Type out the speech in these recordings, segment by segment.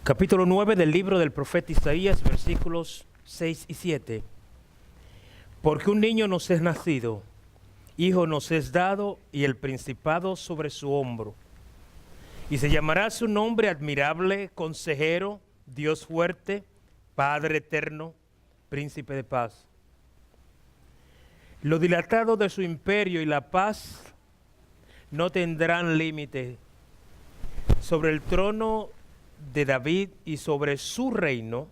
Capítulo 9 del libro del profeta Isaías, versículos 6 y 7. Porque un niño nos es nacido, hijo nos es dado, y el principado sobre su hombro. Y se llamará su nombre admirable, consejero, Dios fuerte, Padre eterno, príncipe de paz. Lo dilatado de su imperio y la paz no tendrán límite sobre el trono de David y sobre su reino,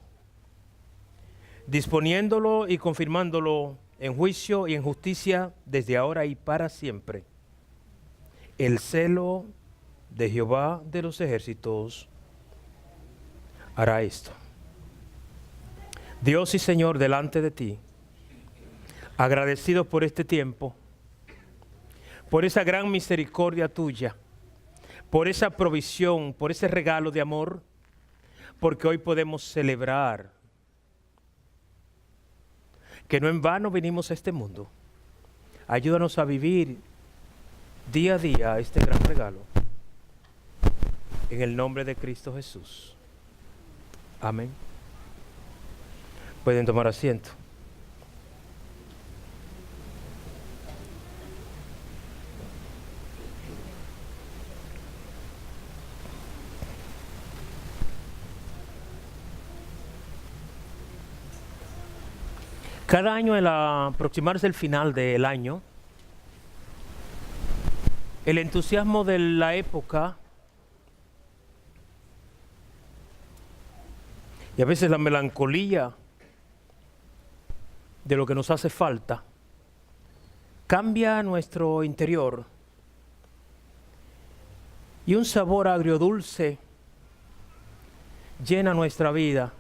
disponiéndolo y confirmándolo en juicio y en justicia desde ahora y para siempre. El celo de Jehová de los ejércitos hará esto. Dios y Señor, delante de ti, agradecidos por este tiempo, por esa gran misericordia tuya, por esa provisión, por ese regalo de amor, porque hoy podemos celebrar que no en vano vinimos a este mundo. Ayúdanos a vivir día a día este gran regalo. En el nombre de Cristo Jesús. Amén. Pueden tomar asiento. Cada año, al aproximarse el final del año, el entusiasmo de la época y a veces la melancolía de lo que nos hace falta cambia nuestro interior y un sabor agridulce llena nuestra vida.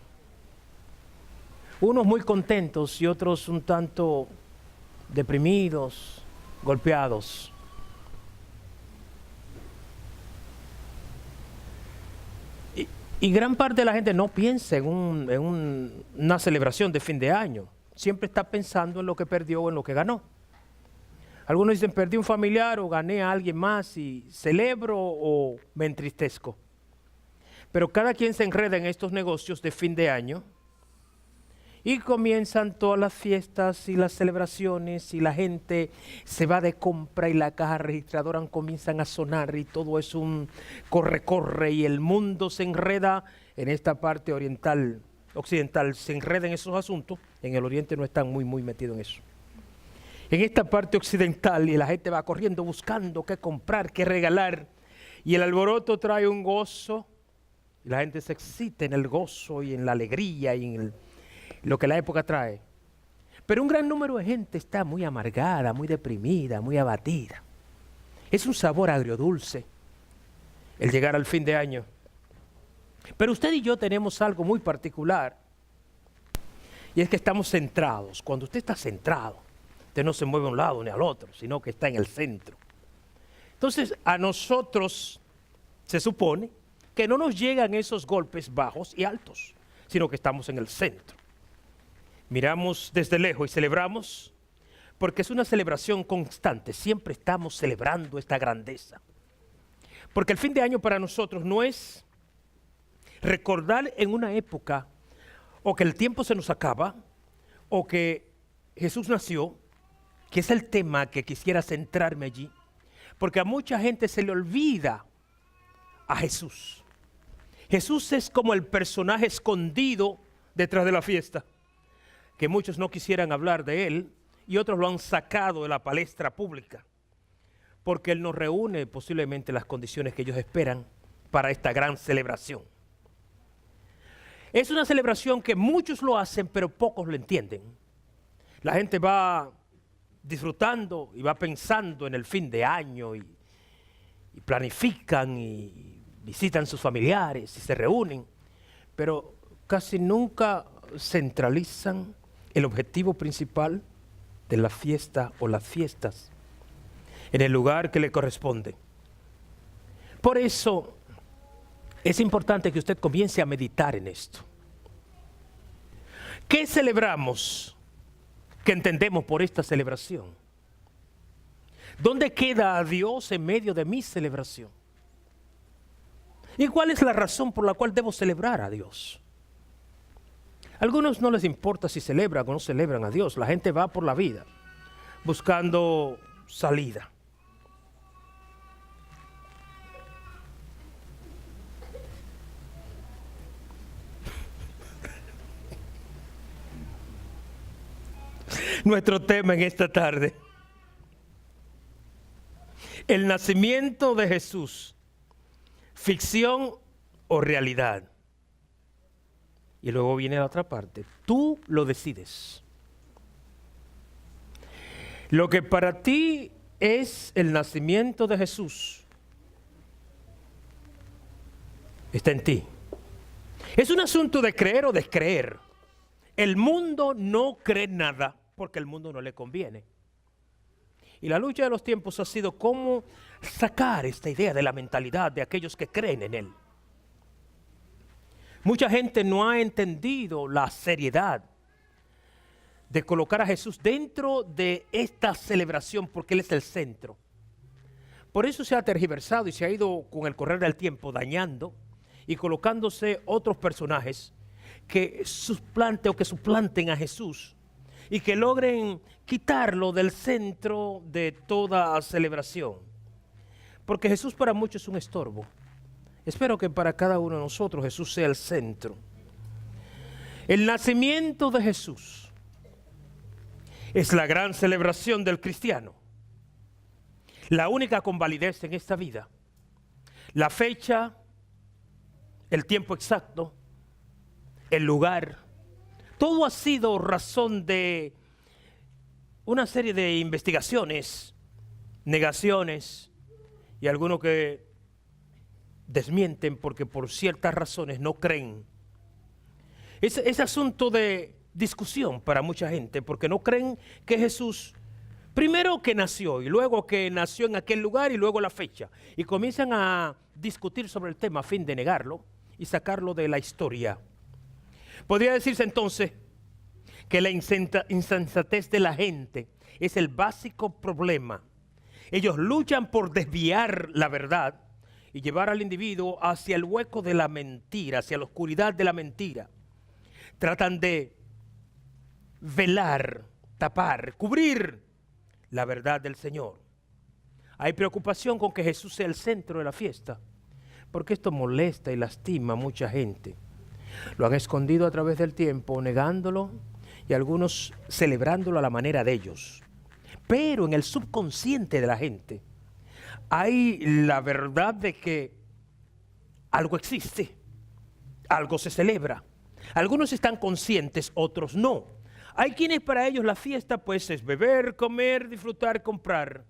Unos muy contentos y otros un tanto deprimidos, golpeados. Y gran parte de la gente no piensa en una celebración de fin de año. Siempre está pensando en lo que perdió o en lo que ganó. Algunos dicen, perdí un familiar o gané a alguien más y celebro o me entristezco. Pero cada quien se enreda en estos negocios de fin de año. Y comienzan todas las fiestas y las celebraciones y la gente se va de compra y la caja registradora comienzan a sonar y todo es un corre-corre y el mundo se enreda en esta parte occidental, se enreda en esos asuntos. En el oriente no están muy metidos en eso. En esta parte occidental y la gente va corriendo buscando qué comprar, qué regalar y el alboroto trae un gozo y la gente se excita en el gozo y en la alegría y en lo que la época trae. Pero un gran número de gente está muy amargada, muy deprimida, muy abatida. Es un sabor agridulce el llegar al fin de año. Pero usted y yo tenemos algo muy particular y es que estamos centrados. Cuando usted está centrado, usted no se mueve a un lado ni al otro, sino que está en el centro. Entonces a nosotros se supone que no nos llegan esos golpes bajos y altos, sino que estamos en el centro. Miramos desde lejos y celebramos porque es una celebración constante. Siempre estamos celebrando esta grandeza. Porque el fin de año para nosotros no es recordar en una época o que el tiempo se nos acaba o que Jesús nació, que es el tema que quisiera centrarme allí. Porque a mucha gente se le olvida a Jesús. Jesús es como el personaje escondido detrás de la fiesta, que muchos no quisieran hablar de él y otros lo han sacado de la palestra pública, porque él no reúne posiblemente las condiciones que ellos esperan para esta gran celebración. Es una celebración que muchos lo hacen, pero pocos lo entienden. La gente va disfrutando y va pensando en el fin de año y planifican y visitan sus familiares y se reúnen, pero casi nunca centralizan el objetivo principal de la fiesta o las fiestas en el lugar que le corresponde. Por eso es importante que usted comience a meditar en esto. ¿Qué celebramos? ¿Qué entendemos por esta celebración? ¿Dónde queda a Dios en medio de mi celebración? ¿Y cuál es la razón por la cual debo celebrar a Dios? A algunos no les importa si celebran o no celebran a Dios. La gente va por la vida buscando salida. Nuestro tema en esta tarde: el nacimiento de Jesús, ficción o realidad. Y luego viene la otra parte: tú lo decides. Lo que para ti es el nacimiento de Jesús está en ti. Es un asunto de creer o descreer. El mundo no cree nada porque el mundo no le conviene. Y la lucha de los tiempos ha sido cómo sacar esta idea de la mentalidad de aquellos que creen en Él. Mucha gente no ha entendido la seriedad de colocar a Jesús dentro de esta celebración porque Él es el centro. Por eso se ha tergiversado y se ha ido con el correr del tiempo dañando y colocándose otros personajes que suplanten a Jesús y que logren quitarlo del centro de toda celebración. Porque Jesús para muchos es un estorbo. Espero que para cada uno de nosotros Jesús sea el centro. El nacimiento de Jesús es la gran celebración del cristiano. La única con validez en esta vida. La fecha, el tiempo exacto, el lugar, todo ha sido razón de una serie de investigaciones, negaciones y algunos que desmienten porque por ciertas razones no creen. Es asunto de discusión para mucha gente porque no creen que Jesús, primero que nació y luego que nació en aquel lugar y luego la fecha, y comienzan a discutir sobre el tema a fin de negarlo y sacarlo de la historia. Podría decirse entonces que la insensatez de la gente es el básico problema. Ellos luchan por desviar la verdad y llevar al individuo hacia el hueco de la mentira, hacia la oscuridad de la mentira. Tratan de velar, tapar, cubrir la verdad del Señor. Hay preocupación con que Jesús sea el centro de la fiesta, porque esto molesta y lastima a mucha gente. Lo han escondido a través del tiempo, negándolo y algunos celebrándolo a la manera de ellos. Pero en el subconsciente de la gente hay la verdad de que algo existe, algo se celebra. Algunos están conscientes, otros no. Hay quienes para ellos la fiesta pues es beber, comer, disfrutar, comprar.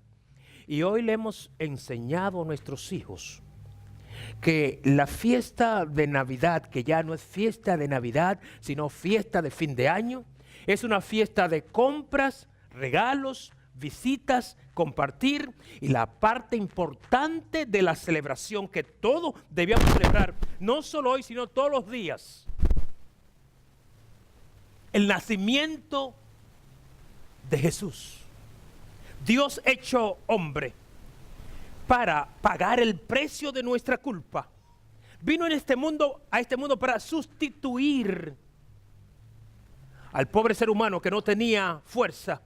Y hoy le hemos enseñado a nuestros hijos que la fiesta de Navidad, que ya no es fiesta de Navidad, sino fiesta de fin de año, es una fiesta de compras, regalos, visitas, compartir y la parte importante de la celebración que todos debíamos celebrar, no solo hoy, sino todos los días. El nacimiento de Jesús, Dios hecho hombre, para pagar el precio de nuestra culpa. Vino a este mundo para sustituir al pobre ser humano que no tenía fuerza,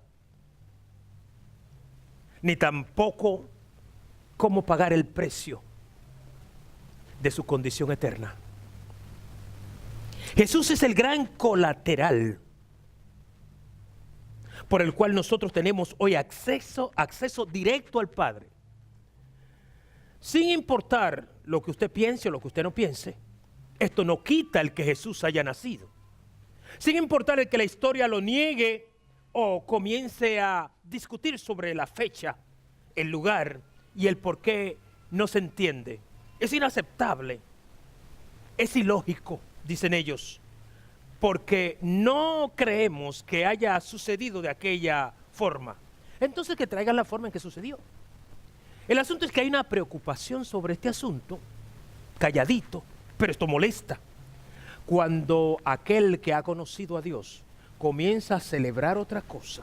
ni tampoco cómo pagar el precio de su condición eterna. Jesús es el gran colateral por el cual nosotros tenemos hoy acceso directo al Padre. Sin importar lo que usted piense o lo que usted no piense, esto no quita el que Jesús haya nacido. Sin importar el que la historia lo niegue o comience a discutir sobre la fecha, el lugar y el por qué no se entiende. Es inaceptable, es ilógico, dicen ellos, porque no creemos que haya sucedido de aquella forma. Entonces que traigan la forma en que sucedió. El asunto es que hay una preocupación sobre este asunto, calladito, pero esto molesta. Cuando aquel que ha conocido a Dios comienza a celebrar otra cosa,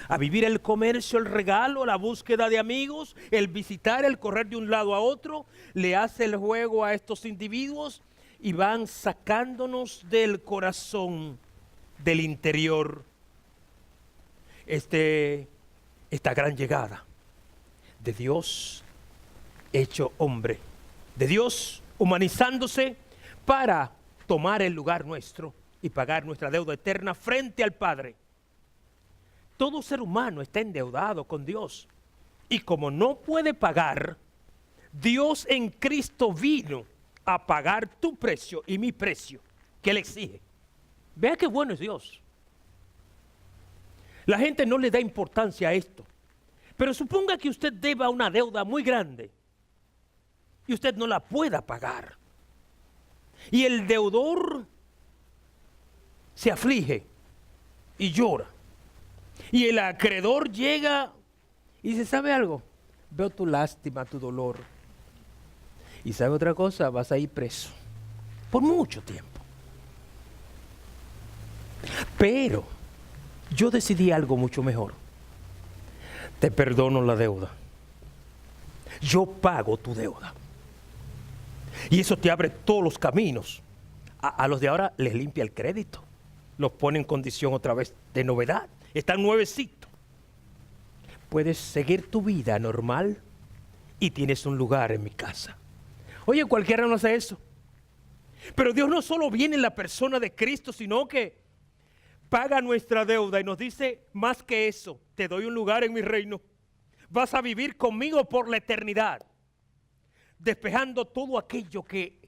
a vivir el comercio, el regalo, la búsqueda de amigos, el visitar, el correr de un lado a otro, le hace el juego a estos individuos y van sacándonos del corazón, del interior, esta gran llegada de Dios hecho hombre, de Dios humanizándose para tomar el lugar nuestro y pagar nuestra deuda eterna frente al Padre. Todo ser humano está endeudado con Dios y como no puede pagar, Dios en Cristo vino a pagar tu precio y mi precio que Él exige. Vea qué bueno es Dios. La gente no le da importancia a esto, pero suponga que usted deba una deuda muy grande y usted no la pueda pagar. Y el deudor se aflige y llora. Y el acreedor llega y dice, ¿sabe algo? Veo tu lástima, tu dolor. Y ¿sabe otra cosa? Vas a ir preso por mucho tiempo. Pero yo decidí algo mucho mejor. Te perdono la deuda. Yo pago tu deuda. Y eso te abre todos los caminos. A los de ahora les limpia el crédito. Los pone en condición otra vez de novedad. Están nuevecitos. Puedes seguir tu vida normal y tienes un lugar en mi casa. Oye, cualquiera no hace eso. Pero Dios no solo viene en la persona de Cristo, sino que paga nuestra deuda y nos dice más que eso. Te doy un lugar en mi reino. Vas a vivir conmigo por la eternidad. Despejando todo aquello que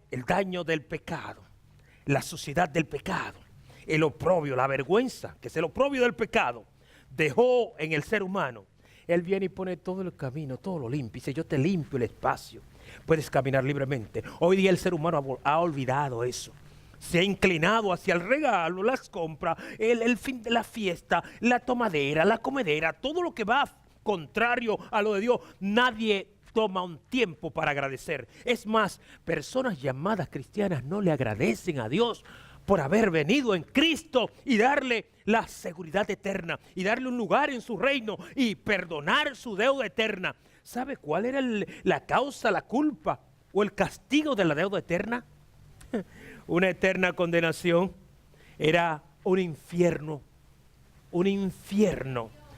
el daño del pecado, la suciedad del pecado, el oprobio, la vergüenza, que es el oprobio del pecado, dejó en el ser humano. Él viene y pone todo el camino, todo lo limpia. Dice, yo te limpio el espacio. Puedes caminar libremente. Hoy día el ser humano ha olvidado eso. Se ha inclinado hacia el regalo, las compras, el fin de la fiesta, la tomadera, la comedera, todo lo que va contrario a lo de Dios. Nadie toma un tiempo para agradecer. Es más, personas llamadas cristianas no le agradecen a Dios por haber venido en Cristo y darle la seguridad eterna y darle un lugar en su reino y perdonar su deuda eterna. ¿Sabe cuál era la causa, la culpa o el castigo de la deuda eterna? Una eterna condenación. Era un infierno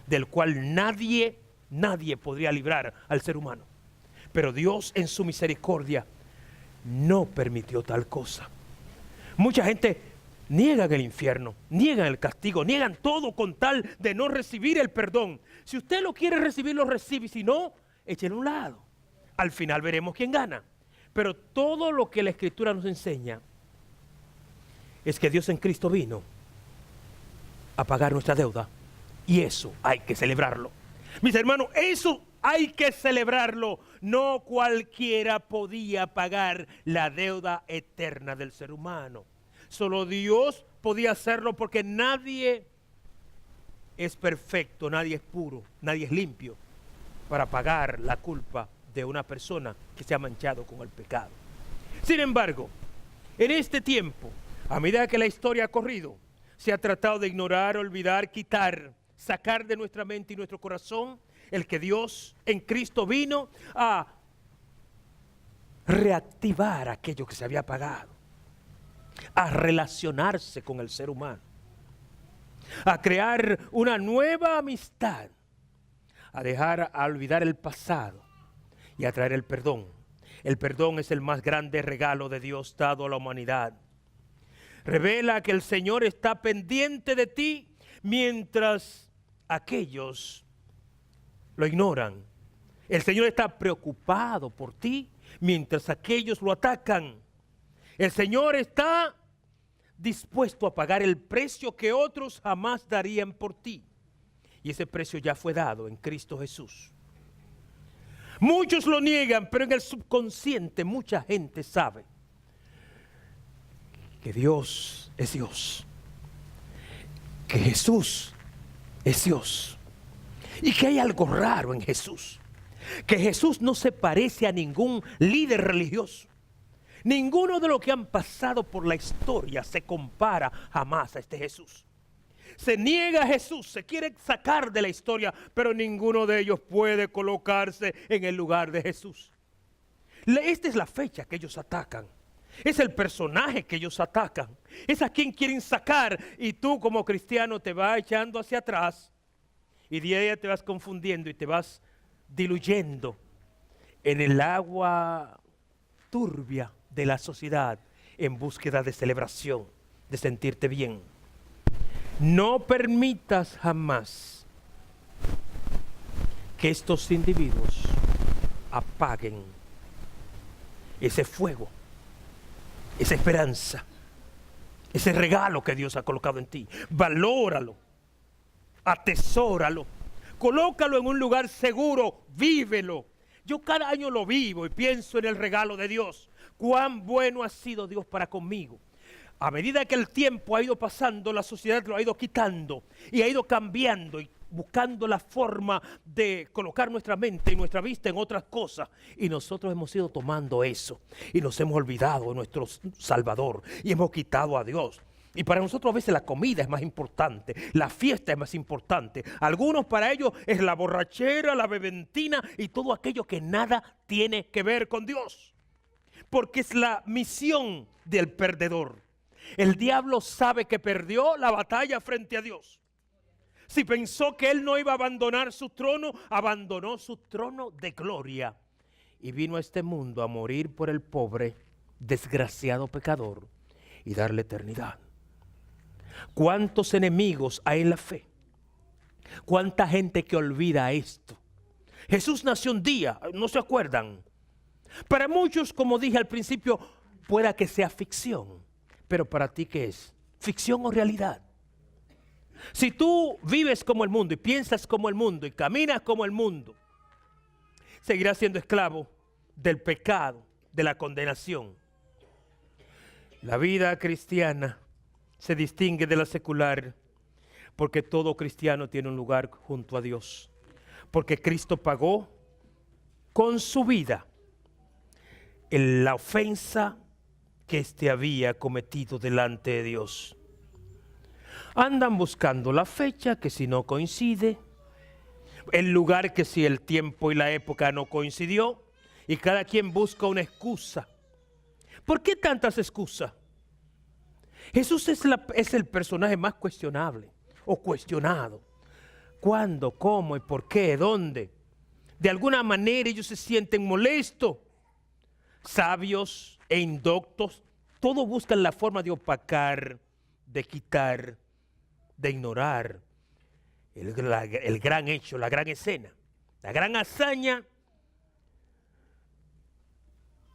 del cual nadie podría librar al ser humano. Pero Dios en su misericordia no permitió tal cosa. Mucha gente niega el infierno, niegan el castigo, niegan todo con tal de no recibir el perdón. Si usted lo quiere recibir, lo recibe. Si no, échelo a un lado. Al final veremos quién gana. Pero todo lo que la Escritura nos enseña es que Dios en Cristo vino a pagar nuestra deuda. Y eso hay que celebrarlo. Mis hermanos, eso hay que celebrarlo. No cualquiera podía pagar la deuda eterna del ser humano. Solo Dios podía hacerlo porque nadie es perfecto, nadie es puro, nadie es limpio para pagar la culpa de una persona que se ha manchado con el pecado. Sin embargo, en este tiempo, a medida que la historia ha corrido, se ha tratado de ignorar, olvidar, quitar, sacar de nuestra mente y nuestro corazón el que Dios en Cristo vino a reactivar aquello que se había apagado, a relacionarse con el ser humano, a crear una nueva amistad, a olvidar el pasado y a traer el perdón. El perdón es el más grande regalo de Dios dado a la humanidad. Revela que el Señor está pendiente de ti mientras aquellos lo ignoran. El Señor está preocupado por ti mientras aquellos lo atacan. El Señor está dispuesto a pagar el precio que otros jamás darían por ti. Y ese precio ya fue dado en Cristo Jesús. Muchos lo niegan, pero en el subconsciente mucha gente sabe que Dios es Dios, que Jesús es Dios y que hay algo raro en Jesús, que Jesús no se parece a ningún líder religioso. Ninguno de los que han pasado por la historia se compara jamás a este Jesús. se niega a Jesús, se quiere sacar de la historia, pero ninguno de ellos puede colocarse en el lugar de Jesús. Esta es la fecha que ellos atacan. Es el personaje que ellos atacan. Es a quien quieren sacar. Y tú como cristiano te vas echando hacia atrás. Y de ahí te vas confundiendo y te vas diluyendo en el agua turbia de la sociedad en búsqueda de celebración, de sentirte bien. No permitas jamás que estos individuos apaguen ese fuego, esa esperanza, ese regalo que Dios ha colocado en ti. Valóralo, atesóralo, colócalo en un lugar seguro, vívelo. Yo cada año lo vivo y pienso en el regalo de Dios. Cuán bueno ha sido Dios para conmigo. A medida que el tiempo ha ido pasando, la sociedad lo ha ido quitando y ha ido cambiando y buscando la forma de colocar nuestra mente y nuestra vista en otras cosas. Y nosotros hemos ido tomando eso y nos hemos olvidado de nuestro Salvador y hemos quitado a Dios. Y para nosotros a veces la comida es más importante, la fiesta es más importante. Algunos para ellos es la borrachera, la beventina y todo aquello que nada tiene que ver con Dios. Porque es la misión del perdedor. El diablo sabe que perdió la batalla frente a Dios. Si pensó que él no iba a abandonar su trono, abandonó su trono de gloria. Y vino a este mundo a morir por el pobre, desgraciado pecador y darle eternidad. ¿Cuántos enemigos hay en la fe? ¿Cuánta gente que olvida esto? Jesús nació un día, ¿no se acuerdan? Para muchos, como dije al principio, pueda que sea ficción. Pero para ti, ¿qué es? ¿Ficción o realidad? Si tú vives como el mundo y piensas como el mundo y caminas como el mundo, seguirás siendo esclavo del pecado, de la condenación. La vida cristiana se distingue de la secular porque todo cristiano tiene un lugar junto a Dios. Porque Cristo pagó con su vida la ofensa que éste había cometido delante de Dios. Andan buscando la fecha que si no coincide, el lugar que si el tiempo y la época no coincidió, y cada quien busca una excusa. ¿Por qué tantas excusas? Jesús es el personaje más cuestionable o cuestionado. ¿Cuándo? ¿Cómo? ¿Y por qué? ¿Dónde? De alguna manera ellos se sienten molestos. Sabios e indoctos, todos buscan la forma de opacar, de quitar, de ignorar el gran hecho, la gran escena, la gran hazaña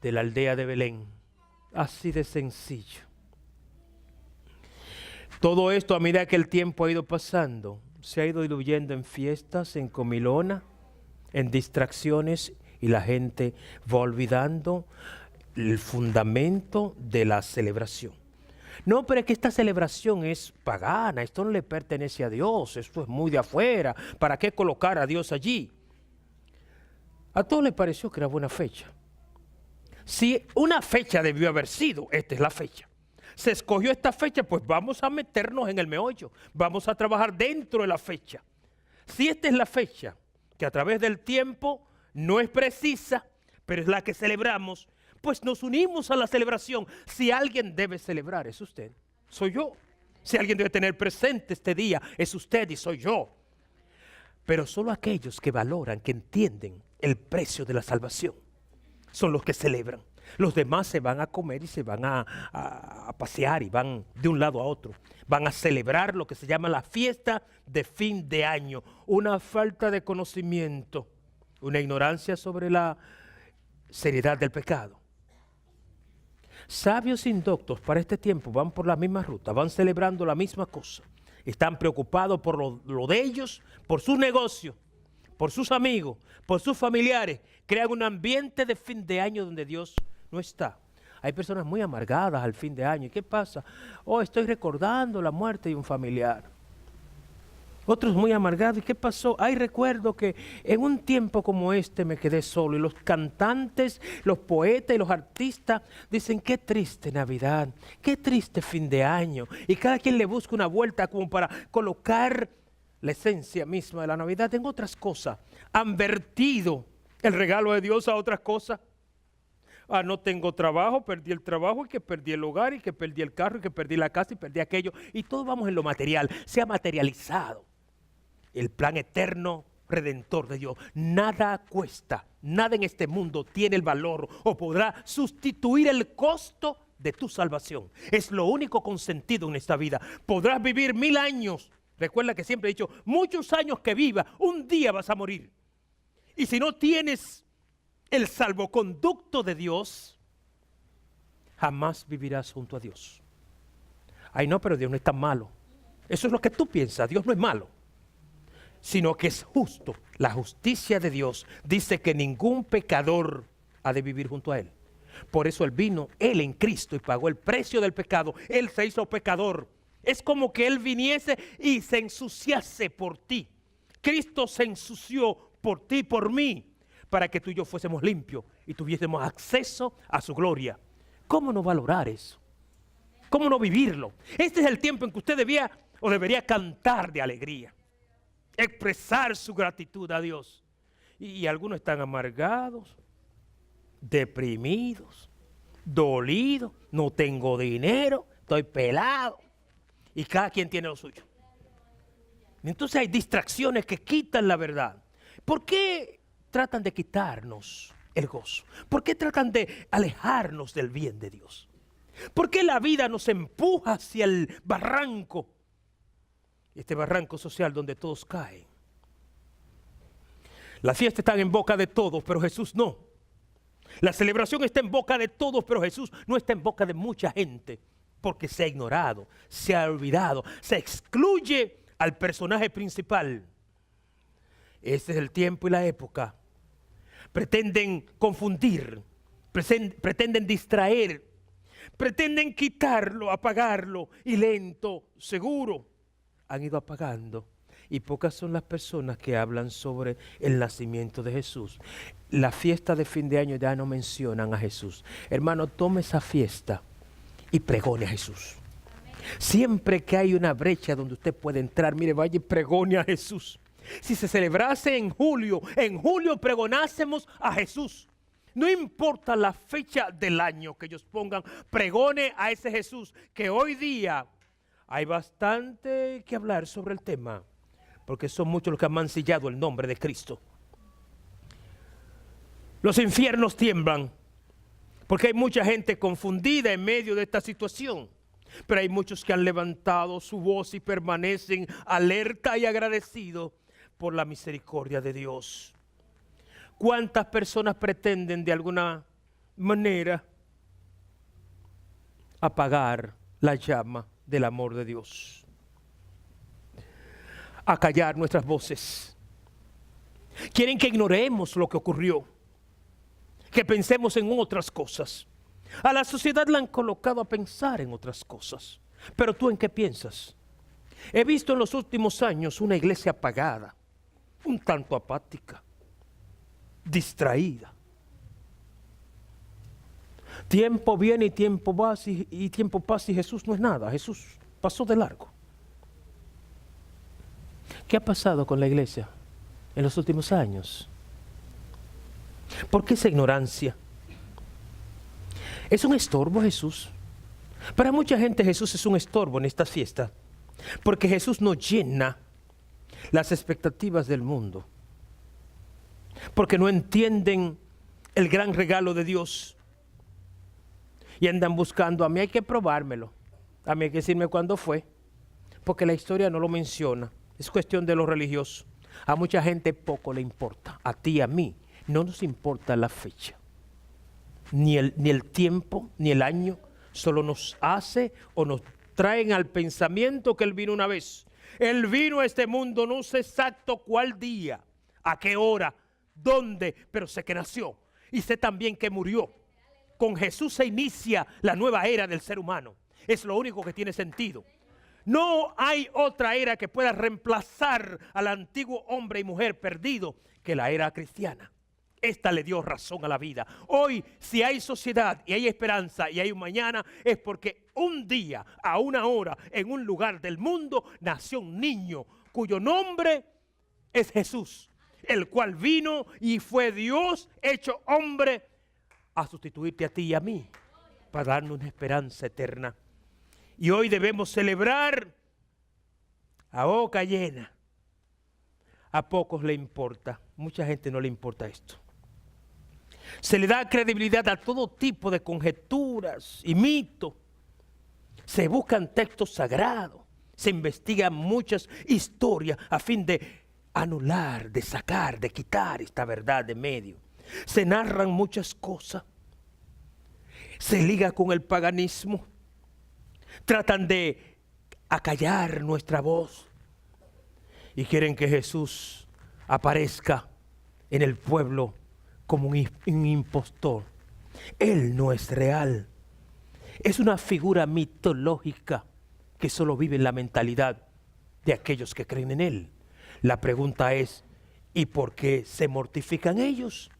de la aldea de Belén. Así de sencillo. Todo esto, a medida que el tiempo ha ido pasando, se ha ido diluyendo en fiestas, en comilona, en distracciones, y la gente va olvidando el fundamento de la celebración. No, pero es que esta celebración es pagana, esto no le pertenece a Dios, esto es muy de afuera, ¿para qué colocar a Dios allí? A todos les pareció que era buena fecha. Si una fecha debió haber sido, esta es la fecha. Se escogió esta fecha, pues vamos a meternos en el meollo, vamos a trabajar dentro de la fecha. Si esta es la fecha, que a través del tiempo no es precisa, pero es la que celebramos, pues nos unimos a la celebración. Si alguien debe celebrar, es usted, soy yo. Si alguien debe tener presente este día, es usted y soy yo. Pero solo aquellos que valoran, que entienden el precio de la salvación, son los que celebran. Los demás se van a comer y se van a pasear y van de un lado a otro. Van a celebrar lo que se llama la fiesta de fin de año. Una falta de conocimiento, una ignorancia sobre la seriedad del pecado. Sabios indoctos para este tiempo van por la misma ruta, van celebrando la misma cosa. Están preocupados por lo de ellos, por sus negocios, por sus amigos, por sus familiares. Crean un ambiente de fin de año donde Dios no está. Hay personas muy amargadas al fin de año. ¿Y qué pasa? Oh, estoy recordando la muerte de un familiar. Otros muy amargados. ¿Y qué pasó? Ay, recuerdo que en un tiempo como este me quedé solo. Y los cantantes, los poetas y los artistas dicen, qué triste Navidad, qué triste fin de año. Y cada quien le busca una vuelta como para colocar la esencia misma de la Navidad en otras cosas. Han vertido el regalo de Dios a otras cosas. Ah, no tengo trabajo, perdí el trabajo, y que perdí el hogar, y que perdí el carro, y que perdí la casa, y perdí aquello. Y todos vamos en lo material. Se ha materializado el plan eterno redentor de Dios. Nada cuesta, nada en este mundo tiene el valor o podrá sustituir el costo de tu salvación. Es lo único consentido en esta vida. Podrás vivir 1000 años. Recuerda que siempre he dicho, muchos años que viva, un día vas a morir. Y si no tienes el salvoconducto de Dios, jamás vivirás junto a Dios. Ay, no, pero Dios no es tan malo. Eso es lo que tú piensas. Dios no es malo, sino que es justo. La justicia de Dios dice que ningún pecador ha de vivir junto a Él. Por eso Él vino, Él en Cristo, y pagó el precio del pecado. Él se hizo pecador. Es como que Él viniese y se ensuciase por ti. Cristo se ensució por ti, por mí, para que tú y yo fuésemos limpios y tuviésemos acceso a su gloria. ¿Cómo no valorar eso? ¿Cómo no vivirlo? Este es el tiempo en que usted debía o debería cantar de alegría, expresar su gratitud a Dios. Y algunos están amargados, deprimidos, dolidos, no tengo dinero, estoy pelado. Y cada quien tiene lo suyo. Entonces hay distracciones que quitan la verdad. ¿Por qué tratan de quitarnos el gozo? ¿Por qué tratan de alejarnos del bien de Dios? ¿Por qué la vida nos empuja hacia el barranco? Este barranco social donde todos caen. Las fiestas están en boca de todos, pero Jesús no. La celebración está en boca de todos, pero Jesús no está en boca de mucha gente, porque se ha ignorado, se ha olvidado, se excluye al personaje principal. Este es el tiempo y la época. Pretenden confundir, pretenden distraer, pretenden quitarlo, apagarlo, y lento, seguro, han ido apagando. Y pocas son las personas que hablan sobre el nacimiento de Jesús. La fiesta de fin de año ya no mencionan a Jesús. Hermano, tome esa fiesta y pregone a Jesús. Siempre que hay una brecha donde usted puede entrar, mire, vaya y pregone a Jesús. Si se celebrase en julio pregonásemos a Jesús. No importa la fecha del año que ellos pongan, pregone a ese Jesús, que hoy día hay bastante que hablar sobre el tema, porque son muchos los que han mancillado el nombre de Cristo. Los infiernos tiemblan, porque hay mucha gente confundida en medio de esta situación. Pero hay muchos que han levantado su voz y permanecen alerta y agradecidos por la misericordia de Dios. ¿Cuántas personas pretenden de alguna manera apagar la llama del amor de Dios? Acallar nuestras voces. Quieren que ignoremos lo que ocurrió, que pensemos en otras cosas. A la sociedad la han colocado a pensar en otras cosas. Pero ¿tú en qué piensas? He visto en los últimos años una iglesia apagada, un tanto apática, distraída. Tiempo viene y tiempo va, y tiempo pasa, y Jesús no es nada. Jesús pasó de largo. ¿Qué ha pasado con la iglesia en los últimos años? ¿Por qué esa ignorancia? ¿Es un estorbo Jesús? Para mucha gente Jesús es un estorbo en esta fiesta, porque Jesús no llena las expectativas del mundo, porque no entienden el gran regalo de Dios y andan buscando, a mí hay que probármelo, a mí hay que decirme cuándo fue, porque la historia no lo menciona, es cuestión de lo religioso. A mucha gente poco le importa, a ti y a mí no nos importa la fecha. Ni el tiempo, ni el año, solo nos hace o nos traen al pensamiento que Él vino una vez. Él vino a este mundo, no sé exacto cuál día, a qué hora, dónde, pero sé que nació y sé también que murió. Con Jesús se inicia la nueva era del ser humano. Es lo único que tiene sentido. No hay otra era que pueda reemplazar al antiguo hombre y mujer perdido que la era cristiana. Esta le dio razón a la vida. Hoy, si hay sociedad y hay esperanza y hay un mañana, es porque un día, a una hora, en un lugar del mundo, nació un niño cuyo nombre es Jesús, el cual vino y fue Dios hecho hombre a sustituirte a ti y a mí, para darnos una esperanza eterna. Y hoy debemos celebrar a boca llena. A pocos le importa, mucha gente no le importa esto. Se le da credibilidad a todo tipo de conjeturas y mitos. Se buscan textos sagrados, se investigan muchas historias a fin de anular, de sacar, de quitar esta verdad de medio. Se narran muchas cosas. Se liga con el paganismo. Tratan de acallar nuestra voz. Y quieren que Jesús aparezca en el pueblo como un impostor. Él no es real. Es una figura mitológica que solo vive en la mentalidad de aquellos que creen en Él. La pregunta es, ¿y por qué se mortifican ellos?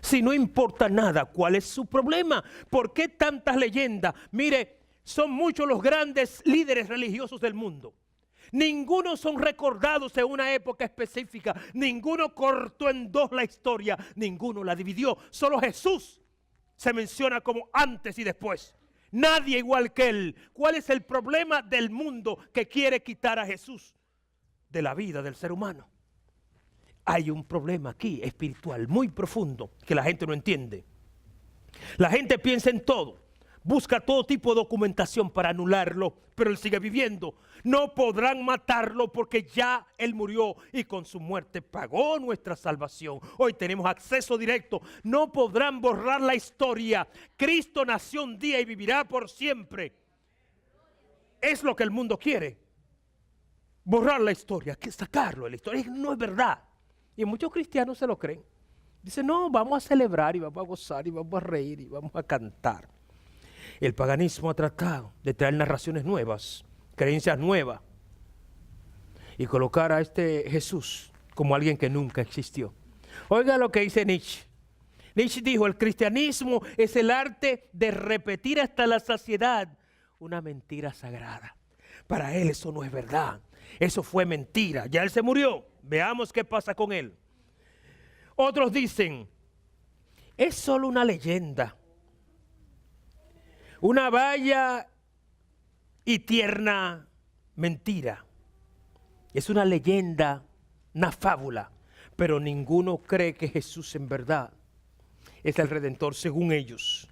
Si no importa nada, ¿cuál es su problema? ¿Por qué tantas leyendas? Mire, son muchos los grandes líderes religiosos del mundo. Ninguno son recordados en una época específica. Ninguno cortó en dos la historia. Ninguno la dividió. Solo Jesús se menciona como antes y después. Nadie igual que Él. ¿Cuál es el problema del mundo que quiere quitar a Jesús de la vida del ser humano? Hay un problema aquí espiritual muy profundo que la gente no entiende. La gente piensa en todo. Busca todo tipo de documentación para anularlo, pero Él sigue viviendo. No podrán matarlo porque ya Él murió y con su muerte pagó nuestra salvación. Hoy tenemos acceso directo. No podrán borrar la historia. Cristo nació un día y vivirá por siempre. Es lo que el mundo quiere. Borrar la historia, que sacarlo de la historia. No es verdad. Y muchos cristianos se lo creen. Dicen, no, vamos a celebrar y vamos a gozar y vamos a reír y vamos a cantar. El paganismo ha tratado de traer narraciones nuevas, creencias nuevas y colocar a este Jesús como alguien que nunca existió. Oiga lo que dice Nietzsche. Nietzsche dijo, el cristianismo es el arte de repetir hasta la saciedad una mentira sagrada. Para él eso no es verdad, eso fue mentira, ya Él se murió, veamos qué pasa con Él. Otros dicen, es solo una leyenda. Una bella y tierna mentira. Es una leyenda, una fábula, pero ninguno cree que Jesús en verdad es el Redentor según ellos.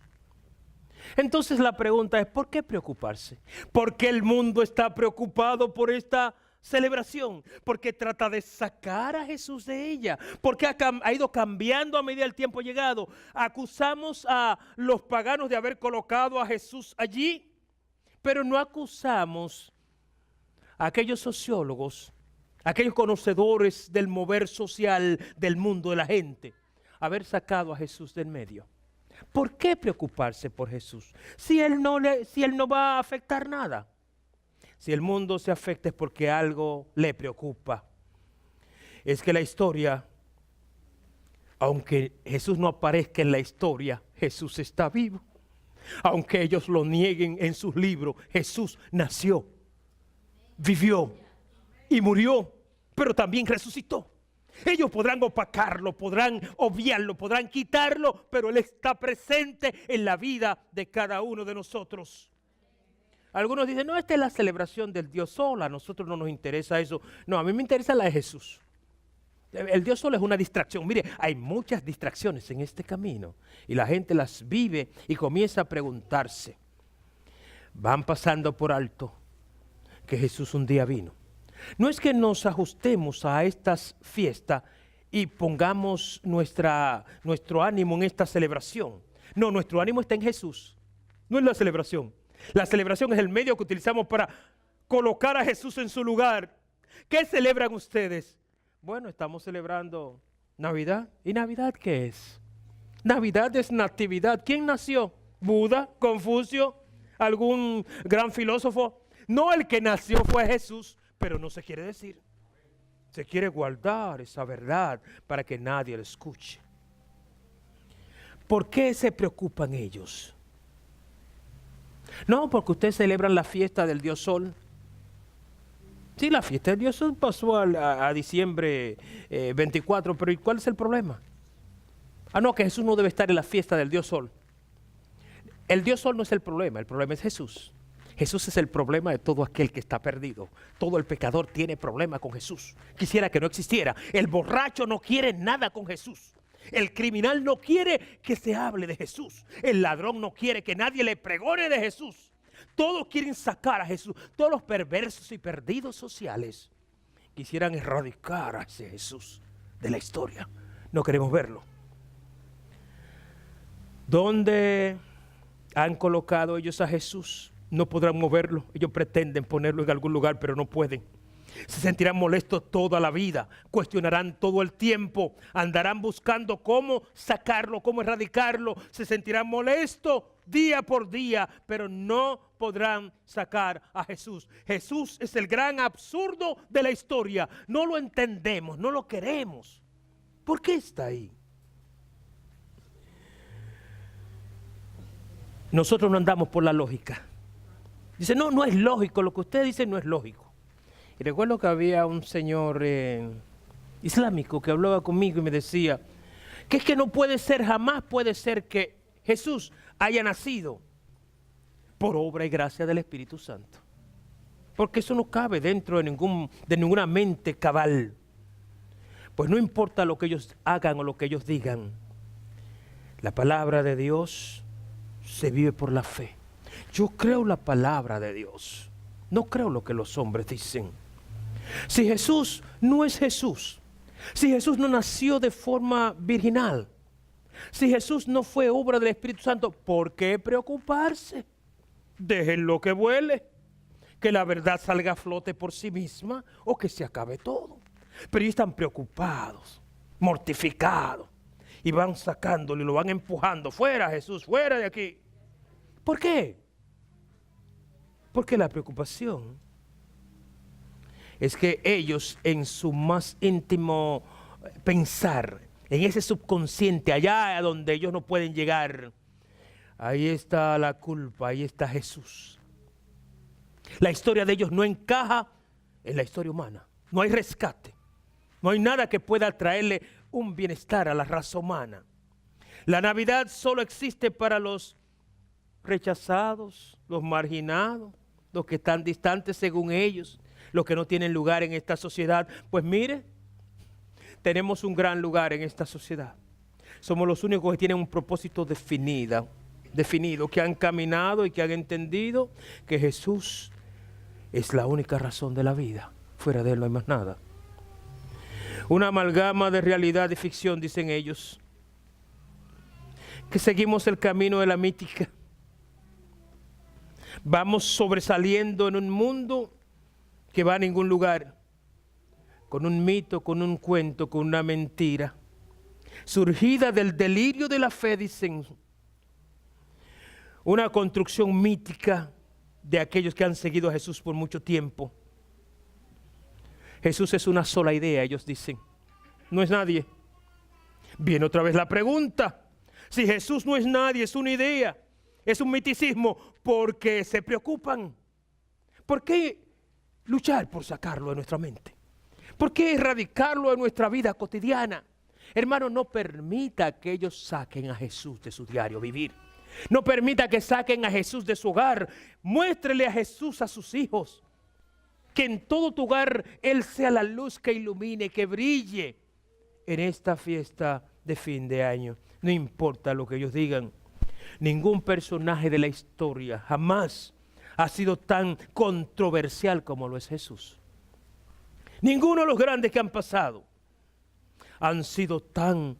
Entonces la pregunta es, ¿por qué preocuparse? ¿Por qué el mundo está preocupado por esta celebración? Porque trata de sacar a Jesús de ella. Porque ha ido cambiando a medida el tiempo llegado. Acusamos a los paganos de haber colocado a Jesús allí, pero no acusamos a aquellos sociólogos, a aquellos conocedores del mover social del mundo de la gente, haber sacado a Jesús del medio. ¿Por qué preocuparse por Jesús? Si Él no va a afectar nada. Si el mundo se afecta es porque algo le preocupa. Es que la historia, aunque Jesús no aparezca en la historia, Jesús está vivo. Aunque ellos lo nieguen en sus libros, Jesús nació, vivió y murió, pero también resucitó. Ellos podrán opacarlo, podrán obviarlo, podrán quitarlo, pero Él está presente en la vida de cada uno de nosotros. Algunos dicen, no, esta es la celebración del Dios Sol, a nosotros no nos interesa eso. No, a mí me interesa la de Jesús. El Dios Sol es una distracción. Mire, hay muchas distracciones en este camino y la gente las vive y comienza a preguntarse. Van pasando por alto que Jesús un día vino. No es que nos ajustemos a estas fiestas y pongamos nuestro ánimo en esta celebración. No, nuestro ánimo está en Jesús, no en la celebración. La celebración es el medio que utilizamos para colocar a Jesús en su lugar. ¿Qué celebran ustedes? Bueno, estamos celebrando Navidad. ¿Y Navidad qué es? Navidad es natividad. ¿Quién nació? ¿Buda? ¿Confucio? ¿Algún gran filósofo? No, el que nació fue Jesús, pero no se quiere decir. Se quiere guardar esa verdad para que nadie la escuche. ¿Por qué se preocupan ellos? No, porque ustedes celebran la fiesta del Dios Sol. Sí, la fiesta del Dios Sol pasó a diciembre 24, pero ¿y cuál es el problema? Ah, no, que Jesús no debe estar en la fiesta del Dios Sol. El Dios Sol no es el problema es Jesús. Jesús es el problema de todo aquel que está perdido. Todo el pecador tiene problema con Jesús. Quisiera que no existiera. El borracho no quiere nada con Jesús. El criminal no quiere que se hable de Jesús. El ladrón no quiere que nadie le pregone de Jesús. Todos quieren sacar a Jesús. Todos los perversos y perdidos sociales quisieran erradicar a ese Jesús de la historia. No queremos verlo. ¿Dónde han colocado ellos a Jesús? No podrán moverlo. Ellos pretenden ponerlo en algún lugar, pero no pueden. Se sentirán molestos toda la vida, cuestionarán todo el tiempo, andarán buscando cómo sacarlo, cómo erradicarlo, se sentirán molestos día por día, pero no podrán sacar a Jesús. Jesús es el gran absurdo de la historia. No lo entendemos, no lo queremos. ¿Por qué está ahí? Nosotros no andamos por la lógica. Dice, no es lógico, lo que usted dice no es lógico. Y recuerdo que había un señor islámico que hablaba conmigo y me decía que es que no puede ser, jamás puede ser que Jesús haya nacido por obra y gracia del Espíritu Santo. Porque eso no cabe dentro de ninguna mente cabal. Pues no importa lo que ellos hagan o lo que ellos digan, la palabra de Dios se vive por la fe. Yo creo la palabra de Dios, no creo lo que los hombres dicen. Si Jesús no es Jesús, si Jesús no nació de forma virginal, si Jesús no fue obra del Espíritu Santo, ¿por qué preocuparse? Déjenlo que vuele, que la verdad salga a flote por sí misma o que se acabe todo. Pero ellos están preocupados, mortificados, y van sacándolo y lo van empujando. Fuera Jesús, fuera de aquí. ¿Por qué? Porque la preocupación es que ellos en su más íntimo pensar, en ese subconsciente, allá a donde ellos no pueden llegar, ahí está la culpa, ahí está Jesús. La historia de ellos no encaja en la historia humana. No hay rescate. No hay nada que pueda traerle un bienestar a la raza humana. La Navidad solo existe para los rechazados, los marginados, los que están distantes según ellos, los que no tienen lugar en esta sociedad. Pues mire, tenemos un gran lugar en esta sociedad. Somos los únicos que tienen un propósito definido, que han caminado y que han entendido que Jesús es la única razón de la vida. Fuera de él no hay más nada. Una amalgama de realidad y ficción, dicen ellos, que seguimos el camino de la mítica. Vamos sobresaliendo en un mundo que va a ningún lugar, con un mito, con un cuento, con una mentira, surgida del delirio de la fe, dicen, una construcción mítica de aquellos que han seguido a Jesús por mucho tiempo. Jesús es una sola idea, ellos dicen, no es nadie. Viene otra vez la pregunta, si Jesús no es nadie, es una idea, es un miticismo, ¿por qué se preocupan? ¿Por qué luchar por sacarlo de nuestra mente? ¿Por qué erradicarlo de nuestra vida cotidiana? Hermano, no permita que ellos saquen a Jesús de su diario vivir. No permita que saquen a Jesús de su hogar. Muéstrele a Jesús a sus hijos. Que en todo tu hogar Él sea la luz que ilumine, que brille en esta fiesta de fin de año. No importa lo que ellos digan. Ningún personaje de la historia jamás ha sido tan controversial como lo es Jesús. Ninguno de los grandes que han pasado han sido tan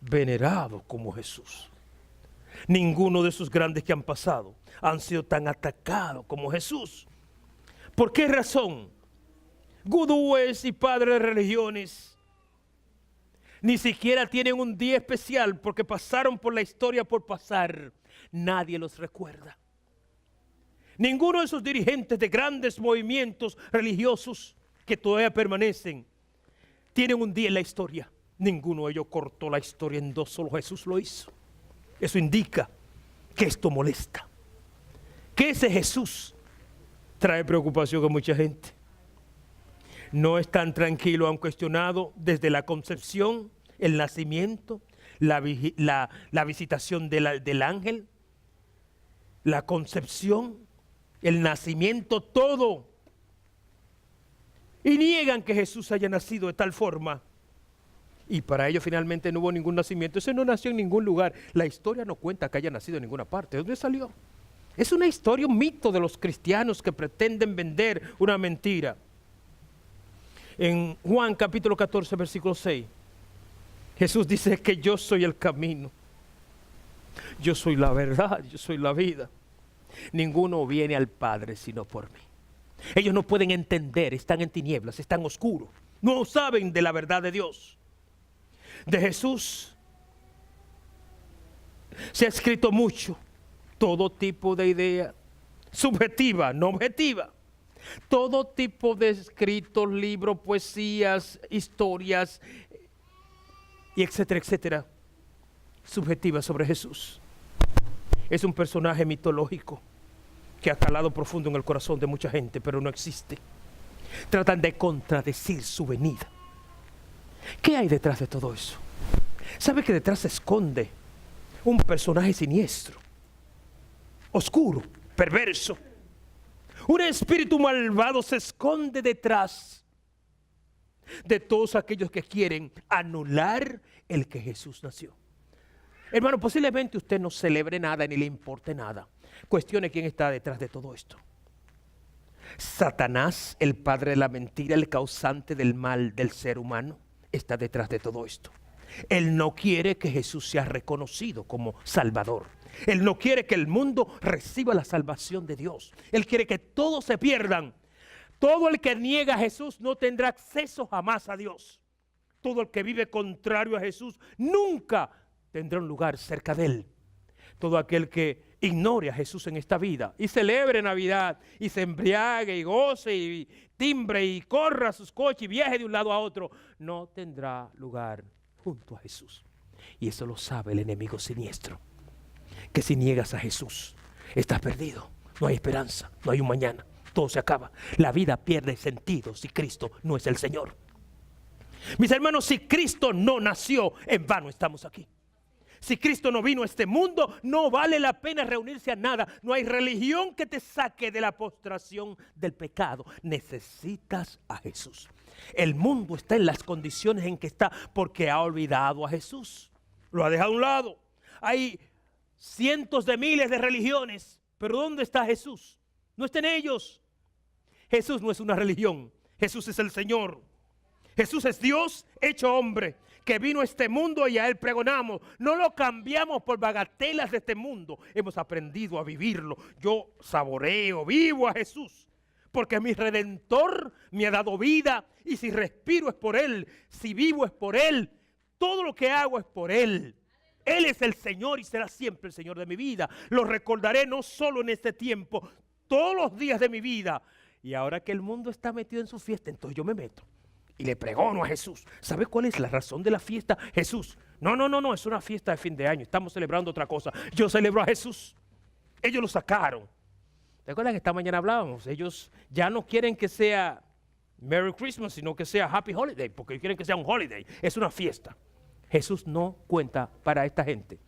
venerados como Jesús. Ninguno de esos grandes que han pasado han sido tan atacados como Jesús. ¿Por qué razón? Gurúes y padres de religiones ni siquiera tienen un día especial porque pasaron por la historia por pasar. Nadie los recuerda. Ninguno de esos dirigentes de grandes movimientos religiosos que todavía permanecen tienen un día en la historia. Ninguno de ellos cortó la historia en dos, solo Jesús lo hizo. Eso indica que esto molesta, que ese Jesús trae preocupación a mucha gente. No están tranquilos, han cuestionado desde la concepción, el nacimiento, la visitación del ángel, la concepción, el nacimiento, todo. Y niegan que Jesús haya nacido de tal forma. Y para ellos finalmente no hubo ningún nacimiento. Ese no nació en ningún lugar. La historia no cuenta que haya nacido en ninguna parte. ¿De dónde salió? Es una historia, un mito de los cristianos que pretenden vender una mentira. En Juan capítulo 14, versículo 6, Jesús dice que yo soy el camino, yo soy la verdad, yo soy la vida. Ninguno viene al Padre sino por mí. Ellos no pueden entender, están en tinieblas, están oscuros, no saben de la verdad de Dios. De Jesús se ha escrito mucho, todo tipo de idea, subjetiva, no objetiva. Todo tipo de escritos, libros, poesías, historias, y etcétera, etcétera, subjetivas sobre Jesús. Es un personaje mitológico que ha calado profundo en el corazón de mucha gente, pero no existe. Tratan de contradecir su venida. ¿Qué hay detrás de todo eso? ¿Sabe que detrás se esconde un personaje siniestro, oscuro, perverso? Un espíritu malvado se esconde detrás de todos aquellos que quieren anular el que Jesús nació. Hermano, posiblemente usted no celebre nada ni le importe nada. Cuestione quién está detrás de todo esto. Satanás, el padre de la mentira, el causante del mal del ser humano, está detrás de todo esto. Él no quiere que Jesús sea reconocido como Salvador. Él no quiere que el mundo reciba la salvación de Dios. Él quiere que todos se pierdan. Todo el que niega a Jesús no tendrá acceso jamás a Dios. Todo el que vive contrario a Jesús nunca tendrá un lugar cerca de Él. Todo aquel que ignore a Jesús en esta vida y celebre Navidad y se embriague y goce y timbre y corra sus coches y viaje de un lado a otro, no tendrá lugar junto a Jesús. Y eso lo sabe el enemigo siniestro. Que si niegas a Jesús, estás perdido. No hay esperanza, no hay un mañana. Todo se acaba. La vida pierde sentido si Cristo no es el Señor. Mis hermanos, si Cristo no nació, en vano estamos aquí. Si Cristo no vino a este mundo, no vale la pena reunirse a nada. No hay religión que te saque de la postración del pecado. Necesitas a Jesús. El mundo está en las condiciones en que está porque ha olvidado a Jesús. Lo ha dejado a un lado. Hay cientos de miles de religiones, pero ¿dónde está Jesús? No está en ellos. Jesús no es una religión. Jesús es el Señor. Jesús es Dios hecho hombre, que vino a este mundo y a Él pregonamos. No lo cambiamos por bagatelas de este mundo. Hemos aprendido a vivirlo. Yo saboreo, vivo a Jesús, porque mi Redentor me ha dado vida. Y si respiro es por Él, si vivo es por Él. Todo lo que hago es por Él. Él es el Señor y será siempre el Señor de mi vida. Lo recordaré no solo en este tiempo, todos los días de mi vida. Y ahora que el mundo está metido en su fiesta, entonces yo me meto y le pregono a Jesús. ¿Sabe cuál es la razón de la fiesta? Jesús. No, es una fiesta de fin de año. Estamos celebrando otra cosa. Yo celebro a Jesús. Ellos lo sacaron. ¿Te acuerdas que esta mañana hablábamos? Ellos ya no quieren que sea Merry Christmas, sino que sea Happy Holiday, porque quieren que sea un holiday. Es una fiesta. Jesús no cuenta para esta gente.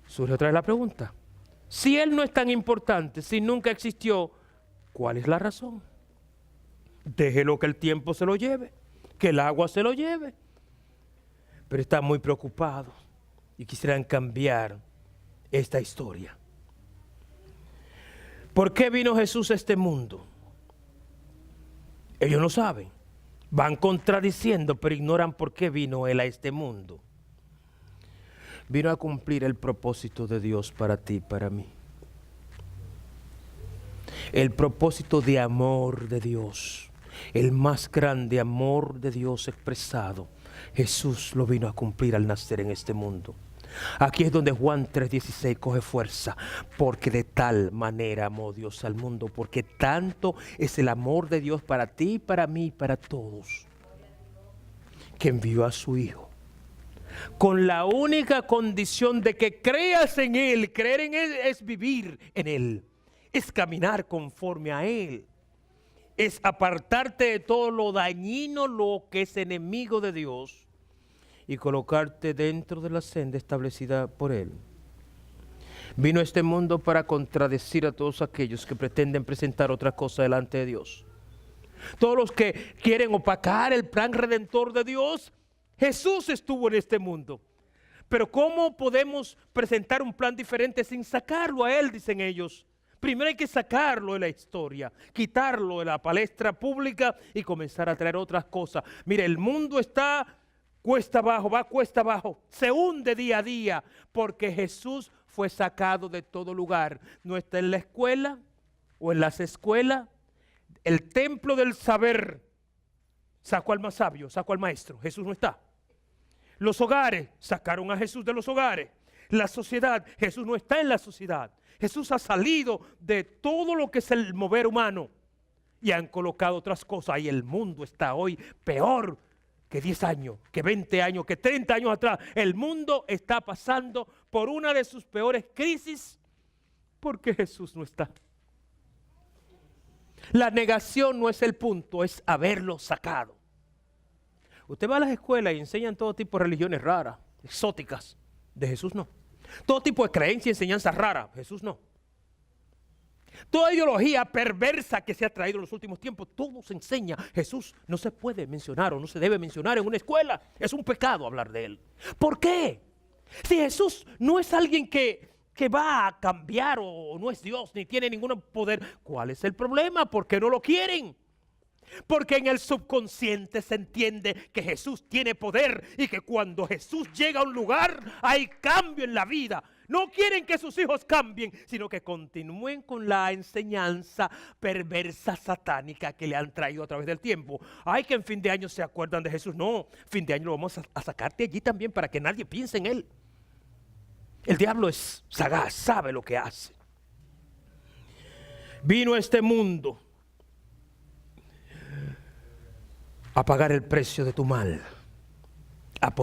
Surge otra vez la pregunta. Si Él no es tan importante, si nunca existió, ¿cuál es la razón? Déjelo que el tiempo se lo lleve, que el agua se lo lleve. Pero están muy preocupados y quisieran cambiar esta historia. ¿Por qué vino Jesús a este mundo? Ellos no saben. Van contradiciendo, pero ignoran por qué vino Él a este mundo. Vino a cumplir el propósito de Dios para ti y para mí. El propósito de amor de Dios. El más grande amor de Dios expresado. Jesús lo vino a cumplir al nacer en este mundo. Aquí es donde Juan 3:16 coge fuerza, porque de tal manera amó Dios al mundo, porque tanto es el amor de Dios para ti, para mí, para todos, que envió a su Hijo, con la única condición de que creas en Él. Creer en Él es vivir en Él, es caminar conforme a Él, es apartarte de todo lo dañino, lo que es enemigo de Dios, y colocarte dentro de la senda establecida por Él. Vino a este mundo para contradecir a todos aquellos que pretenden presentar otra cosa delante de Dios. Todos los que quieren opacar el plan redentor de Dios. Jesús estuvo en este mundo. Pero ¿cómo podemos presentar un plan diferente sin sacarlo a Él? Dicen ellos. Primero hay que sacarlo de la historia, quitarlo de la palestra pública y comenzar a traer otras cosas. Mire, el mundo está cuesta abajo, va cuesta abajo, se hunde día a día, porque Jesús fue sacado de todo lugar. No está en la escuela o en las escuelas. El templo del saber sacó al más sabio, sacó al maestro. Jesús no está. Los hogares sacaron a Jesús de los hogares. La sociedad, Jesús no está en la sociedad. Jesús ha salido de todo lo que es el mover humano y han colocado otras cosas. Y el mundo está hoy peor que 10 años, que 20 años, que 30 años atrás. El mundo está pasando por una de sus peores crisis porque Jesús no está. La negación no es el punto, es haberlo sacado. Usted va a las escuelas y enseñan todo tipo de religiones raras, exóticas. De Jesús no. Todo tipo de creencia y enseñanzas raras. Jesús no. Toda ideología perversa que se ha traído en los últimos tiempos, todo se enseña. Jesús no se puede mencionar o no se debe mencionar en una escuela. Es un pecado hablar de Él. ¿Por qué? Si Jesús no es alguien que va a cambiar o no es Dios ni tiene ningún poder, ¿cuál es el problema? ¿Por qué no lo quieren? Porque en el subconsciente se entiende que Jesús tiene poder y que cuando Jesús llega a un lugar hay cambio en la vida. No quieren que sus hijos cambien, sino que continúen con la enseñanza perversa satánica que le han traído a través del tiempo. Ay, que en fin de año se acuerdan de Jesús. No, fin de año lo vamos a sacarte allí también para que nadie piense en Él. El diablo es sagaz, sabe lo que hace. Vino a este mundo a pagar el precio de tu mal, a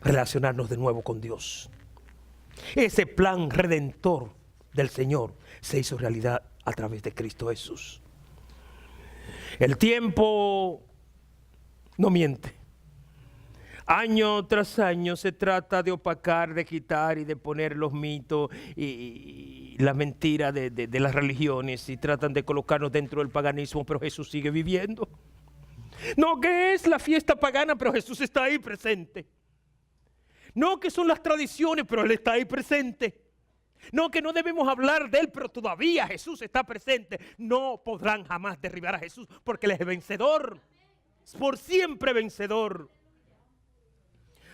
relacionarnos de nuevo con Dios. Ese plan redentor del Señor se hizo realidad a través de Cristo Jesús. El tiempo no miente. Año tras año se trata de opacar, de quitar y de poner los mitos y la mentira de las religiones, y tratan de colocarnos dentro del paganismo, pero Jesús sigue viviendo. No que es la fiesta pagana, pero Jesús está ahí presente. No que son las tradiciones, pero Él está ahí presente. No que no debemos hablar de Él, pero todavía Jesús está presente. No podrán jamás derribar a Jesús porque Él es vencedor. Es por siempre vencedor.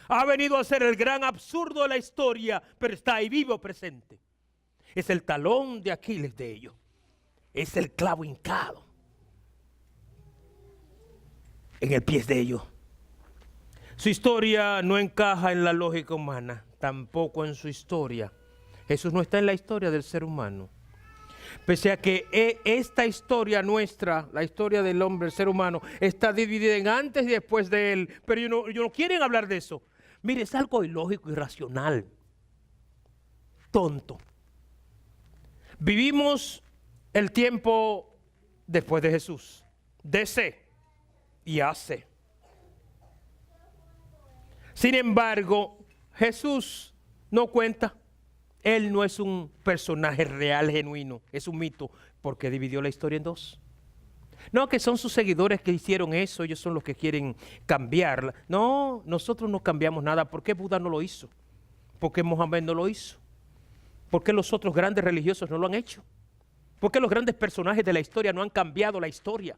Ha venido a ser el gran absurdo de la historia, pero está ahí vivo presente. Es el talón de Aquiles de ellos. Es el clavo hincado en el pie de ellos. Su historia no encaja en la lógica humana, tampoco en su historia. Jesús no está en la historia del ser humano. Pese a que esta historia nuestra, la historia del hombre, el ser humano, está dividida en antes y después de Él, pero ellos no quieren hablar de eso. Mire, es algo ilógico, irracional, tonto. Vivimos el tiempo después de Jesús, DC y AC. Sin embargo, Jesús no cuenta. Él no es un personaje real, genuino, es un mito, porque dividió la historia en dos. No, que son sus seguidores que hicieron eso, ellos son los que quieren cambiarla. No, nosotros no cambiamos nada. ¿Por qué Buda no lo hizo? ¿Por qué Mohammed no lo hizo? ¿Por qué los otros grandes religiosos no lo han hecho? ¿Por qué los grandes personajes de la historia no han cambiado la historia?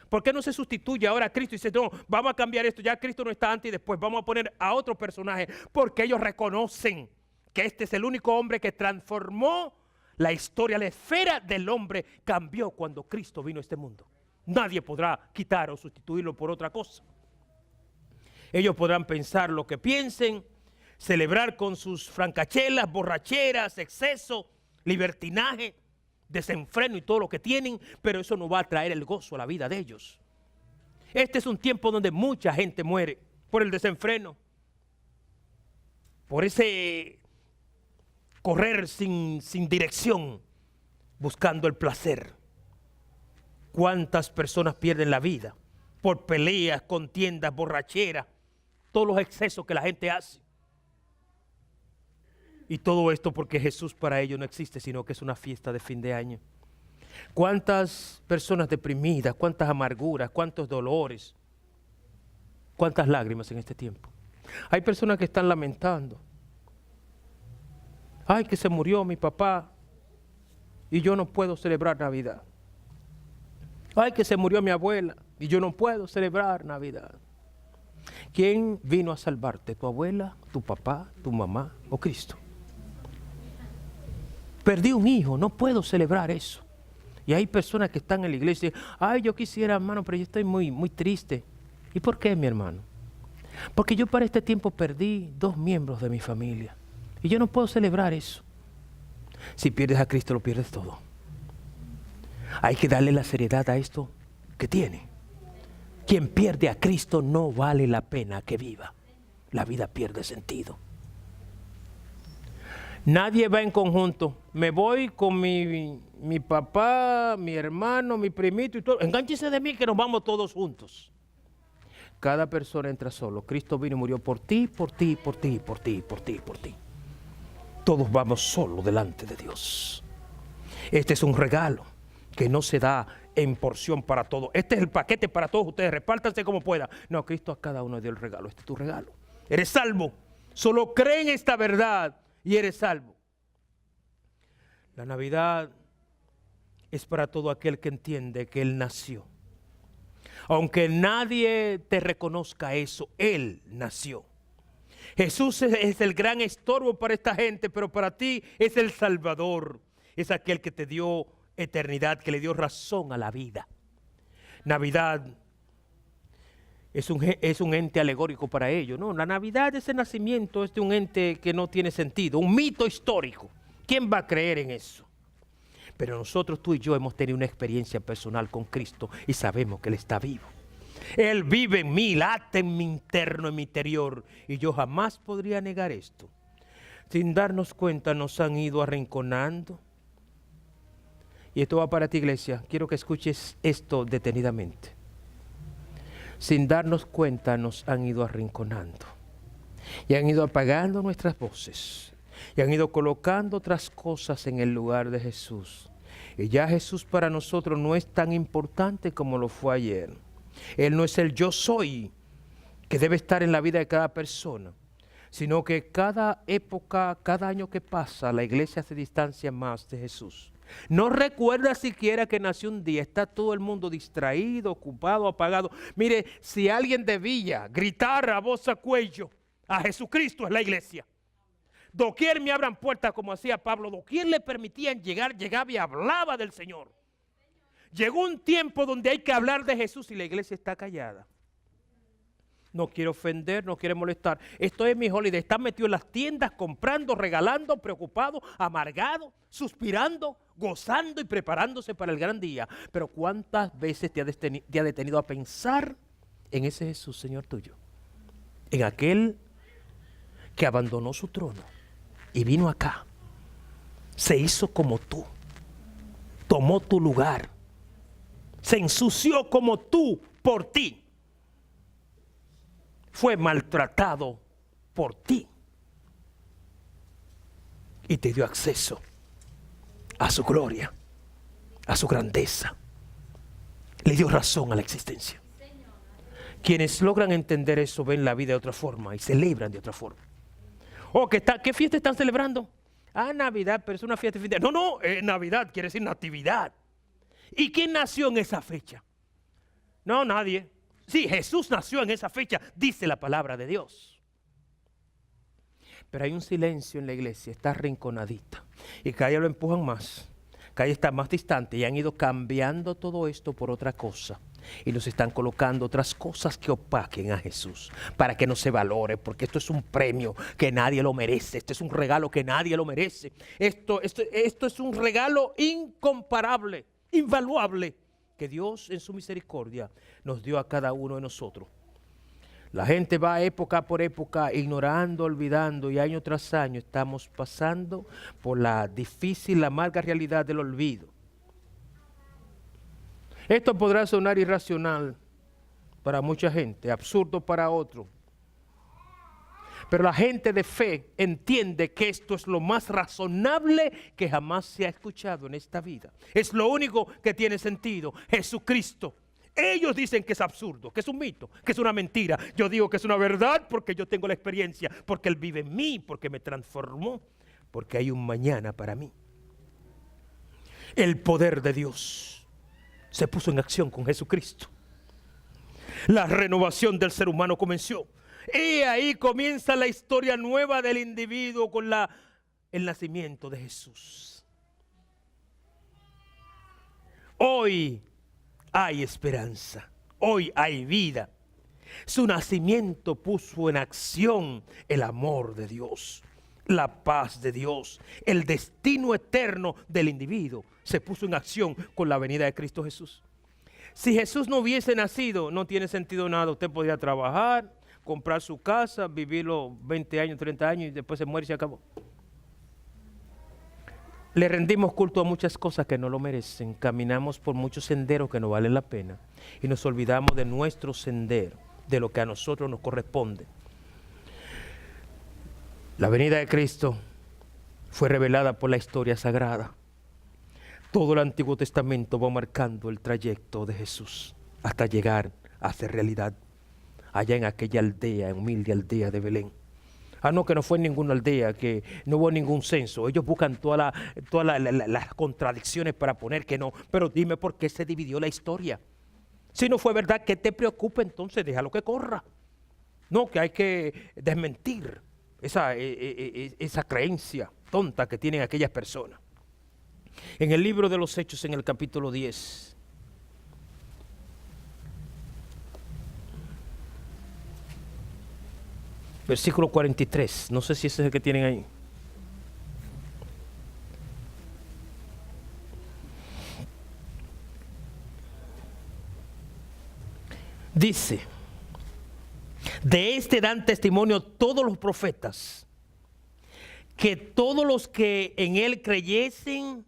¿Por qué no se sustituye ahora a Cristo y dice, no, vamos a cambiar esto, ya Cristo no está antes y después vamos a poner a otro personaje? Porque ellos reconocen que este es el único hombre que transformó la historia, la esfera del hombre cambió cuando Cristo vino a este mundo. Nadie podrá quitar o sustituirlo por otra cosa. Ellos podrán pensar lo que piensen, celebrar con sus francachelas, borracheras, exceso, libertinaje, desenfreno y todo lo que tienen, pero eso no va a traer el gozo a la vida de ellos. Este es un tiempo donde mucha gente muere por el desenfreno, por ese correr sin dirección, buscando el placer. ¿Cuántas personas pierden la vida por peleas, contiendas, borracheras, todos los excesos que la gente hace? Y todo esto porque Jesús para ellos no existe, sino que es una fiesta de fin de año. ¿Cuántas personas deprimidas, cuántas amarguras, cuántos dolores, cuántas lágrimas en este tiempo? Hay personas que están lamentando. Ay, que se murió mi papá y yo no puedo celebrar Navidad. Ay, que se murió mi abuela y yo no puedo celebrar Navidad. ¿Quién vino a salvarte? ¿Tu abuela, tu papá, tu mamá o Cristo? Perdí un hijo, no puedo celebrar eso. Y hay personas que están en la iglesia y dicen, ay, yo quisiera, hermano, pero yo estoy muy triste. ¿Y por qué, mi hermano? Porque yo para este tiempo perdí 2 miembros de mi familia. Y yo no puedo celebrar eso. Si pierdes a Cristo, lo pierdes todo. Hay que darle la seriedad a esto que tiene. Quien pierde a Cristo no vale la pena que viva. La vida pierde sentido. Nadie va en conjunto. Me voy con mi papá, mi hermano, mi primito y todo. Engánchese de mí que nos vamos todos juntos. Cada persona entra solo. Cristo vino y murió por ti, por ti, por ti, por ti, por ti, por ti. Todos vamos solo delante de Dios. Este es un regalo que no se da en porción para todos. Este es el paquete para todos ustedes. Repártanse como pueda. No, Cristo a cada uno dio el regalo. Este es tu regalo. Eres salvo. Solo cree en esta verdad y eres salvo. La Navidad es para todo aquel que entiende que Él nació. Aunque nadie te reconozca eso, Él nació. Jesús es el gran estorbo para esta gente, pero para ti es el Salvador. Es aquel que te dio eternidad, que le dio razón a la vida. Navidad es un ente alegórico para ellos. No, la Navidad, ese nacimiento es de un ente que no tiene sentido, un mito histórico. ¿Quién va a creer en eso? Pero nosotros, tú y yo, hemos tenido una experiencia personal con Cristo y sabemos que Él está vivo. Él vive en mí, late en mi interno, en mi interior. Y yo jamás podría negar esto. Sin darnos cuenta nos han ido arrinconando. Y esto va para ti, iglesia. Quiero que escuches esto detenidamente. Sin darnos cuenta nos han ido arrinconando. Y han ido apagando nuestras voces. Y han ido colocando otras cosas en el lugar de Jesús. Y ya Jesús para nosotros no es tan importante como lo fue ayer. Él no es el yo soy que debe estar en la vida de cada persona, sino que cada época, cada año que pasa, la iglesia se distancia más de Jesús. No recuerda siquiera que nació un día, está todo el mundo distraído, ocupado, apagado. Mire, si alguien debía gritar a voz a cuello, a Jesucristo es la iglesia. Doquier me abran puertas como hacía Pablo, doquier le permitían llegar, llegaba y hablaba del Señor. Llegó un tiempo donde hay que hablar de Jesús y la iglesia está callada. No quiere ofender, no quiere molestar. Esto es mi holiday. Está metido en las tiendas, comprando, regalando, preocupado, amargado, suspirando, gozando y preparándose para el gran día. Pero ¿cuántas veces te ha detenido a pensar en ese Jesús, Señor tuyo? En aquel que abandonó su trono y vino acá. Se hizo como tú. Tomó tu lugar. Se ensució como tú por ti. Fue maltratado por ti. Y te dio acceso a su gloria, a su grandeza. Le dio razón a la existencia. Quienes logran entender eso ven la vida de otra forma y celebran de otra forma. Oh, ¿qué fiesta están celebrando? Ah, Navidad, pero es una fiesta de fin de año. No, Navidad quiere decir natividad. ¿Y quién nació en esa fecha? No, nadie. Sí, Jesús nació en esa fecha, dice la palabra de Dios. Pero hay un silencio en la iglesia, está arrinconadita. Y cada día lo empujan más. Cada día está más distante y han ido cambiando todo esto por otra cosa. Y nos están colocando otras cosas que opaquen a Jesús para que no se valore, porque esto es un premio que nadie lo merece. Este es un regalo que nadie lo merece. Esto es un regalo incomparable, invaluable, que Dios en su misericordia nos dio a cada uno de nosotros. La gente va época por época ignorando, olvidando, y año tras año estamos pasando por la difícil, la amarga realidad del olvido. Esto podrá sonar irracional para mucha gente, absurdo para otro. Pero la gente de fe entiende que esto es lo más razonable que jamás se ha escuchado en esta vida. Es lo único que tiene sentido, Jesucristo. Ellos dicen que es absurdo, que es un mito, que es una mentira. Yo digo que es una verdad porque yo tengo la experiencia, porque Él vive en mí, porque me transformó, porque hay un mañana para mí. El poder de Dios se puso en acción con Jesucristo. La renovación del ser humano comenzó. Y ahí comienza la historia nueva del individuo con el nacimiento de Jesús. Hoy hay esperanza, hoy hay vida. Su nacimiento puso en acción el amor de Dios, la paz de Dios, el destino eterno del individuo se puso en acción con la venida de Cristo Jesús. Si Jesús no hubiese nacido, no tiene sentido nada. Usted podía trabajar, comprar su casa, vivir los 20 años, 30 años y después se muere y se acabó. Le rendimos culto a muchas cosas que no lo merecen. Caminamos por muchos senderos que no valen la pena y nos olvidamos de nuestro sendero, de lo que a nosotros nos corresponde. La venida de Cristo fue revelada por la historia sagrada. Todo el Antiguo Testamento va marcando el trayecto de Jesús hasta llegar a ser realidad allá en aquella aldea, humilde aldea de Belén. No, que no fue en ninguna aldea, que no hubo ningún censo. Ellos buscan todas las contradicciones para poner que no. Pero dime por qué se dividió la historia. Si no fue verdad, ¿qué te preocupa entonces? Déjalo que corra. No, que hay que desmentir esa creencia tonta que tienen aquellas personas. En el libro de los Hechos, en el capítulo 10, versículo 43, no sé si ese es el que tienen ahí. Dice, de este dan testimonio todos los profetas, que todos los que en él creyesen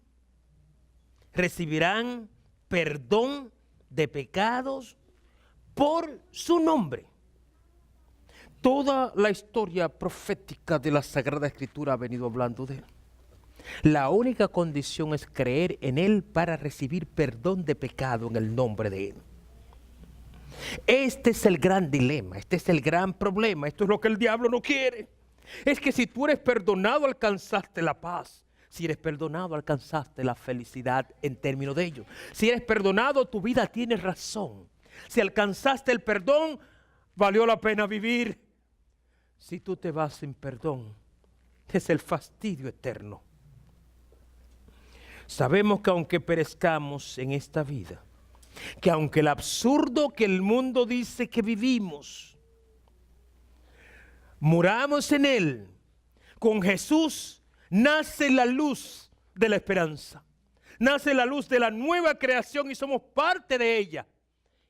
recibirán perdón de pecados por su nombre. Toda la historia profética de la Sagrada Escritura ha venido hablando de él. La única condición es creer en él para recibir perdón de pecado en el nombre de él. Este es el gran dilema, este es el gran problema, esto es lo que el diablo no quiere. Es que si tú eres perdonado, alcanzaste la paz. Si eres perdonado, alcanzaste la felicidad en términos de ello. Si eres perdonado, tu vida tiene razón. Si alcanzaste el perdón, valió la pena vivir. Si tú te vas sin perdón, es el fastidio eterno. Sabemos que aunque perezcamos en esta vida, que aunque el absurdo que el mundo dice que vivimos, muramos en él, con Jesús nace la luz de la esperanza. Nace la luz de la nueva creación y somos parte de ella.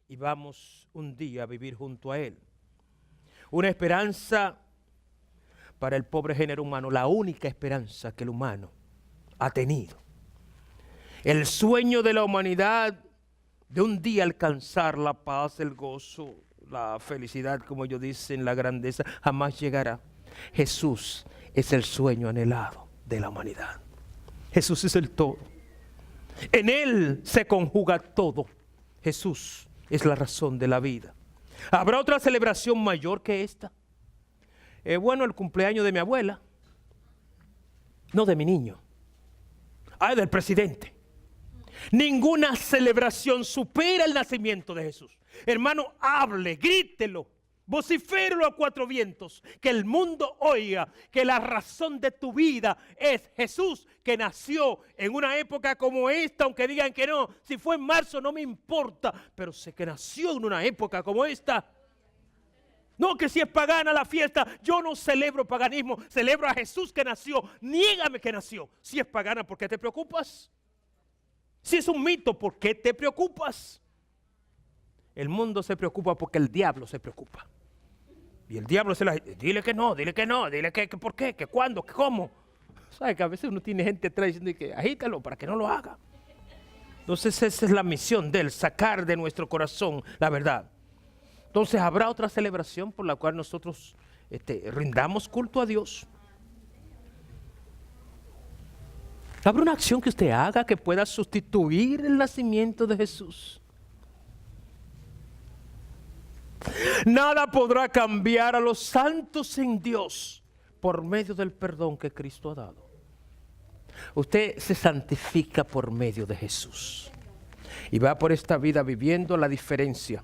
Y vamos un día a vivir junto a Él. Una esperanza para el pobre género humano, la única esperanza que el humano ha tenido. El sueño de la humanidad de un día alcanzar la paz, el gozo, la felicidad, como ellos dicen, la grandeza, jamás llegará. Jesús es el sueño anhelado de la humanidad. Jesús es el todo. En Él se conjuga todo. Jesús es la razón de la vida. ¿Habrá otra celebración mayor que esta? Bueno, el cumpleaños de mi abuela. No de mi niño. Del presidente. Ninguna celebración supera el nacimiento de Jesús. Hermano, hable, grítelo. vociféralo a cuatro vientos, que el mundo oiga que la razón de tu vida es Jesús, que nació en una época como esta, aunque digan que no, si fue en marzo no me importa, pero sé que nació en una época como esta. No, que si es pagana la fiesta, yo no celebro paganismo, celebro a Jesús que nació. Niégame que nació. Si es pagana, ¿por qué te preocupas? Si es un mito, ¿por qué te preocupas? El mundo se preocupa porque el diablo se preocupa. Y el diablo dile que no, dile que por qué, que cuándo, que cómo. ¿Sabe que a veces uno tiene gente atrás diciendo que agítalo para que no lo haga? Entonces esa es la misión de él, sacar de nuestro corazón la verdad. Entonces habrá otra celebración por la cual nosotros rindamos culto a Dios. ¿Habrá una acción que usted haga que pueda sustituir el nacimiento de Jesús? Nada podrá cambiar a los santos en Dios por medio del perdón que Cristo ha dado. Usted se santifica por medio de Jesús y va por esta vida viviendo la diferencia.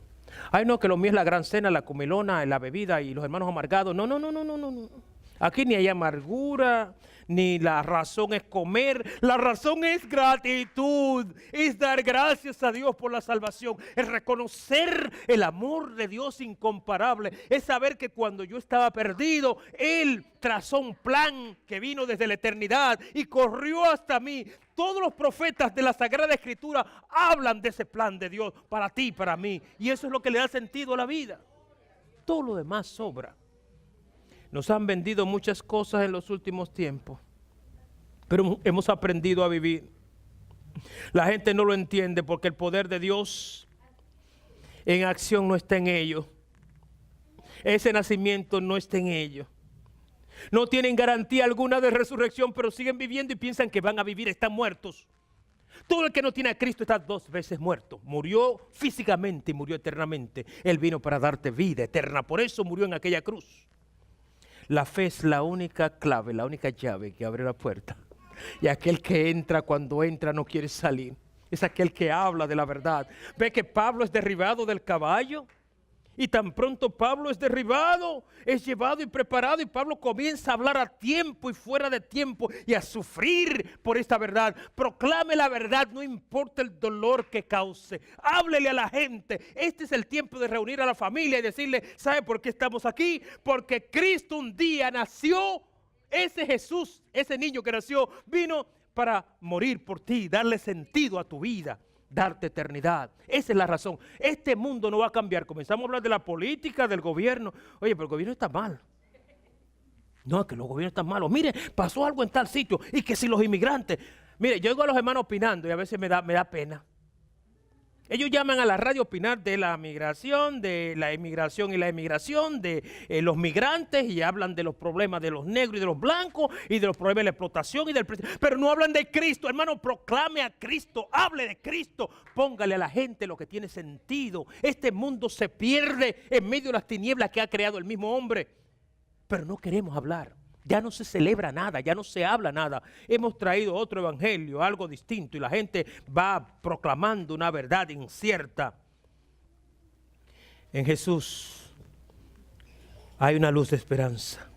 Ay, no, que lo mío es la gran cena, la comilona, la bebida y los hermanos amargados. No. Aquí ni hay amargura, ni la razón es comer. La razón es gratitud, es dar gracias a Dios por la salvación, es reconocer el amor de Dios incomparable, es saber que cuando yo estaba perdido, Él trazó un plan que vino desde la eternidad y corrió hasta mí. Todos los profetas de la Sagrada Escritura hablan de ese plan de Dios para ti y para mí. Y eso es lo que le da sentido a la vida. Todo lo demás sobra. Nos han vendido muchas cosas en los últimos tiempos, pero hemos aprendido a vivir. La gente no lo entiende porque el poder de Dios en acción no está en ellos. Ese nacimiento no está en ellos. No tienen garantía alguna de resurrección, pero siguen viviendo y piensan que van a vivir, están muertos. Todo el que no tiene a Cristo está 2 veces muerto. Murió físicamente y murió eternamente. Él vino para darte vida eterna, por eso murió en aquella cruz. La fe es la única clave, la única llave que abre la puerta. Y aquel que entra, cuando entra no quiere salir. Es aquel que habla de la verdad. Ve que Pablo es derribado del caballo. Y tan pronto Pablo es derribado, es llevado y preparado. Y Pablo comienza a hablar a tiempo y fuera de tiempo. Y a sufrir por esta verdad. Proclame la verdad, no importa el dolor que cause. Háblele a la gente. Este es el tiempo de reunir a la familia y decirle, ¿sabe por qué estamos aquí? Porque Cristo un día nació. Ese Jesús, ese niño que nació, vino para morir por ti, darle sentido a tu vida, darte eternidad. Esa es la razón. Este mundo no va a cambiar. Comenzamos a hablar de la política, del gobierno. Oye, pero el gobierno está mal. No, es que los gobiernos están malos. Mire, pasó algo en tal sitio. Y que si los inmigrantes. Mire, yo oigo a los hermanos opinando y a veces me da pena. Ellos llaman a la radio a opinar de la migración, de la inmigración y la emigración, de los migrantes, y hablan de los problemas de los negros y de los blancos y de los problemas de la explotación y del precio. Pero no hablan de Cristo, hermano. Proclame a Cristo, hable de Cristo, póngale a la gente lo que tiene sentido. Este mundo se pierde en medio de las tinieblas que ha creado el mismo hombre. Pero no queremos hablar. Ya no se celebra nada, ya no se habla nada. Hemos traído otro evangelio, algo distinto, y la gente va proclamando una verdad incierta. En Jesús hay una luz de esperanza.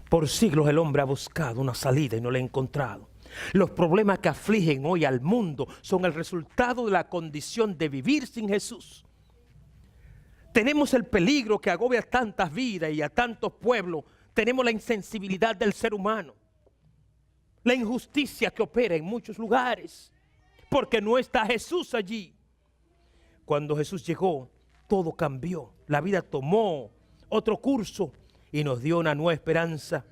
Por siglos el hombre ha buscado una salida y no la ha encontrado. Los problemas que afligen hoy al mundo son el resultado de la condición de vivir sin Jesús. Tenemos el peligro que agobia a tantas vidas y a tantos pueblos. Tenemos la insensibilidad del ser humano, la injusticia que opera en muchos lugares, porque no está Jesús allí. Cuando Jesús llegó, todo cambió. La vida tomó otro curso y nos dio una nueva esperanza.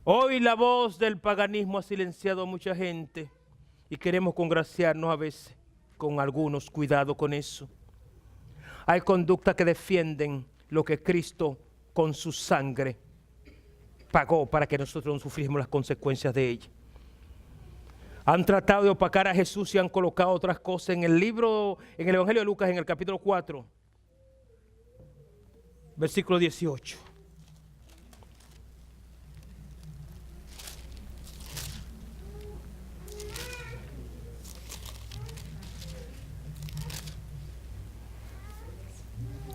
Hoy la voz del paganismo ha silenciado a mucha gente y queremos congraciarnos a veces con algunos. Cuidado con eso. Hay conductas que defienden lo que Cristo con su sangre pagó para que nosotros no sufrimos las consecuencias de ella. Han tratado de opacar a Jesús y han colocado otras cosas en el libro, en el Evangelio de Lucas, en el capítulo 4, versículo 18.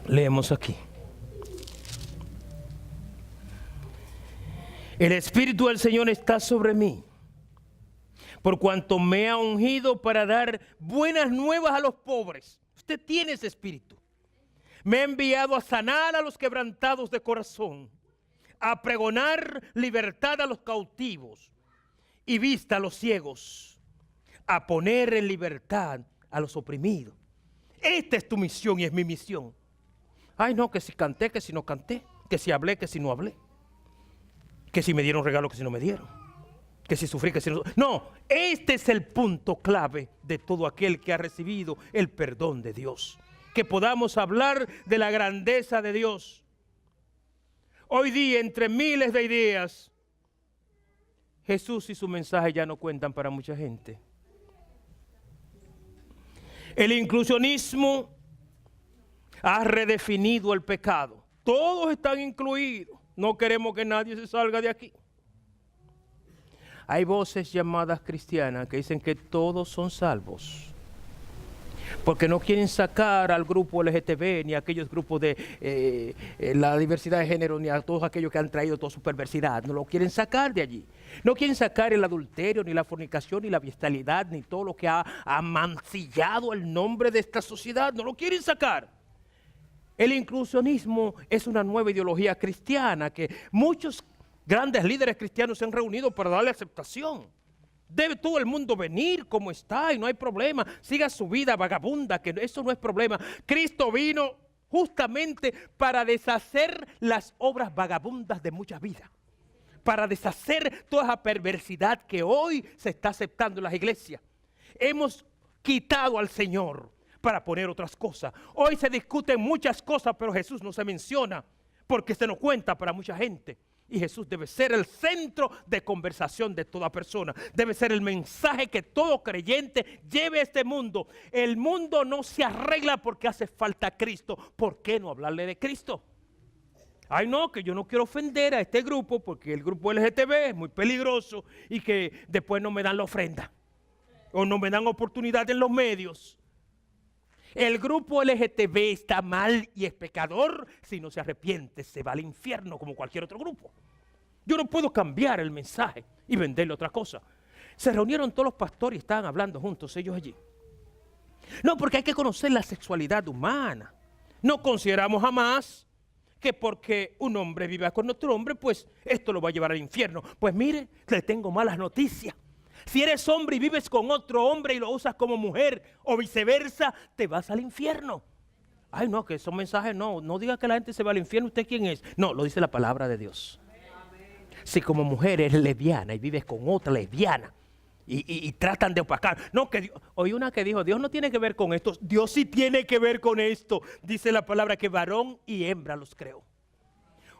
Leemos aquí. El Espíritu del Señor está sobre mí, por cuanto me ha ungido para dar buenas nuevas a los pobres. Usted tiene ese espíritu. Me ha enviado a sanar a los quebrantados de corazón, a pregonar libertad a los cautivos y vista a los ciegos, a poner en libertad a los oprimidos. Esta es tu misión y es mi misión. Ay, no, que si canté, que si no canté, que si hablé, que si no hablé, que si me dieron regalo, que si no me dieron, que si sufrí, que si no. No, este es el punto clave de todo aquel que ha recibido el perdón de Dios. Que podamos hablar de la grandeza de Dios. Hoy día, entre miles de ideas, Jesús y su mensaje ya no cuentan para mucha gente. El inclusionismo ha redefinido el pecado. Todos están incluidos. No queremos que nadie se salga de aquí. Hay voces llamadas cristianas que dicen que todos son salvos, porque no quieren sacar al grupo LGTB, ni a aquellos grupos de la diversidad de género, ni a todos aquellos que han traído toda su perversidad. No lo quieren sacar de allí. No quieren sacar el adulterio, ni la fornicación, ni la bestialidad, ni todo lo que ha mancillado el nombre de esta sociedad. No lo quieren sacar. El inclusionismo es una nueva ideología cristiana que muchos grandes líderes cristianos se han reunido para darle aceptación. Debe todo el mundo venir como está y no hay problema. Siga su vida vagabunda, que eso no es problema. Cristo vino justamente para deshacer las obras vagabundas de muchas vidas, para deshacer toda esa perversidad que hoy se está aceptando en las iglesias. Hemos quitado al Señor para poner otras cosas. Hoy se discuten muchas cosas, pero Jesús no se menciona porque se nos cuenta para mucha gente. Y Jesús debe ser el centro de conversación de toda persona. Debe ser el mensaje que todo creyente lleve a este mundo. El mundo no se arregla porque hace falta Cristo. ¿Por qué no hablarle de Cristo? Ay, no, que yo no quiero ofender a este grupo porque el grupo LGTB es muy peligroso y que después no me dan la ofrenda o no me dan oportunidad en los medios. El grupo LGTB está mal y es pecador. Si no se arrepiente, se va al infierno como cualquier otro grupo. Yo no puedo cambiar el mensaje y venderle otra cosa. Se reunieron todos los pastores y estaban hablando juntos ellos allí. No, porque hay que conocer la sexualidad humana. No consideramos jamás que porque un hombre viva con otro hombre, pues esto lo va a llevar al infierno. Pues mire, le tengo malas noticias. Si eres hombre y vives con otro hombre y lo usas como mujer o viceversa, te vas al infierno. Ay, no, que esos mensajes no diga que la gente se va al infierno. ¿Usted quién es? No, lo dice la palabra de Dios. Si como mujer eres lesbiana y vives con otra lesbiana y tratan de opacar. No, que oí una que dijo, Dios no tiene que ver con esto. Dios sí tiene que ver con esto. Dice la palabra que varón y hembra los creó.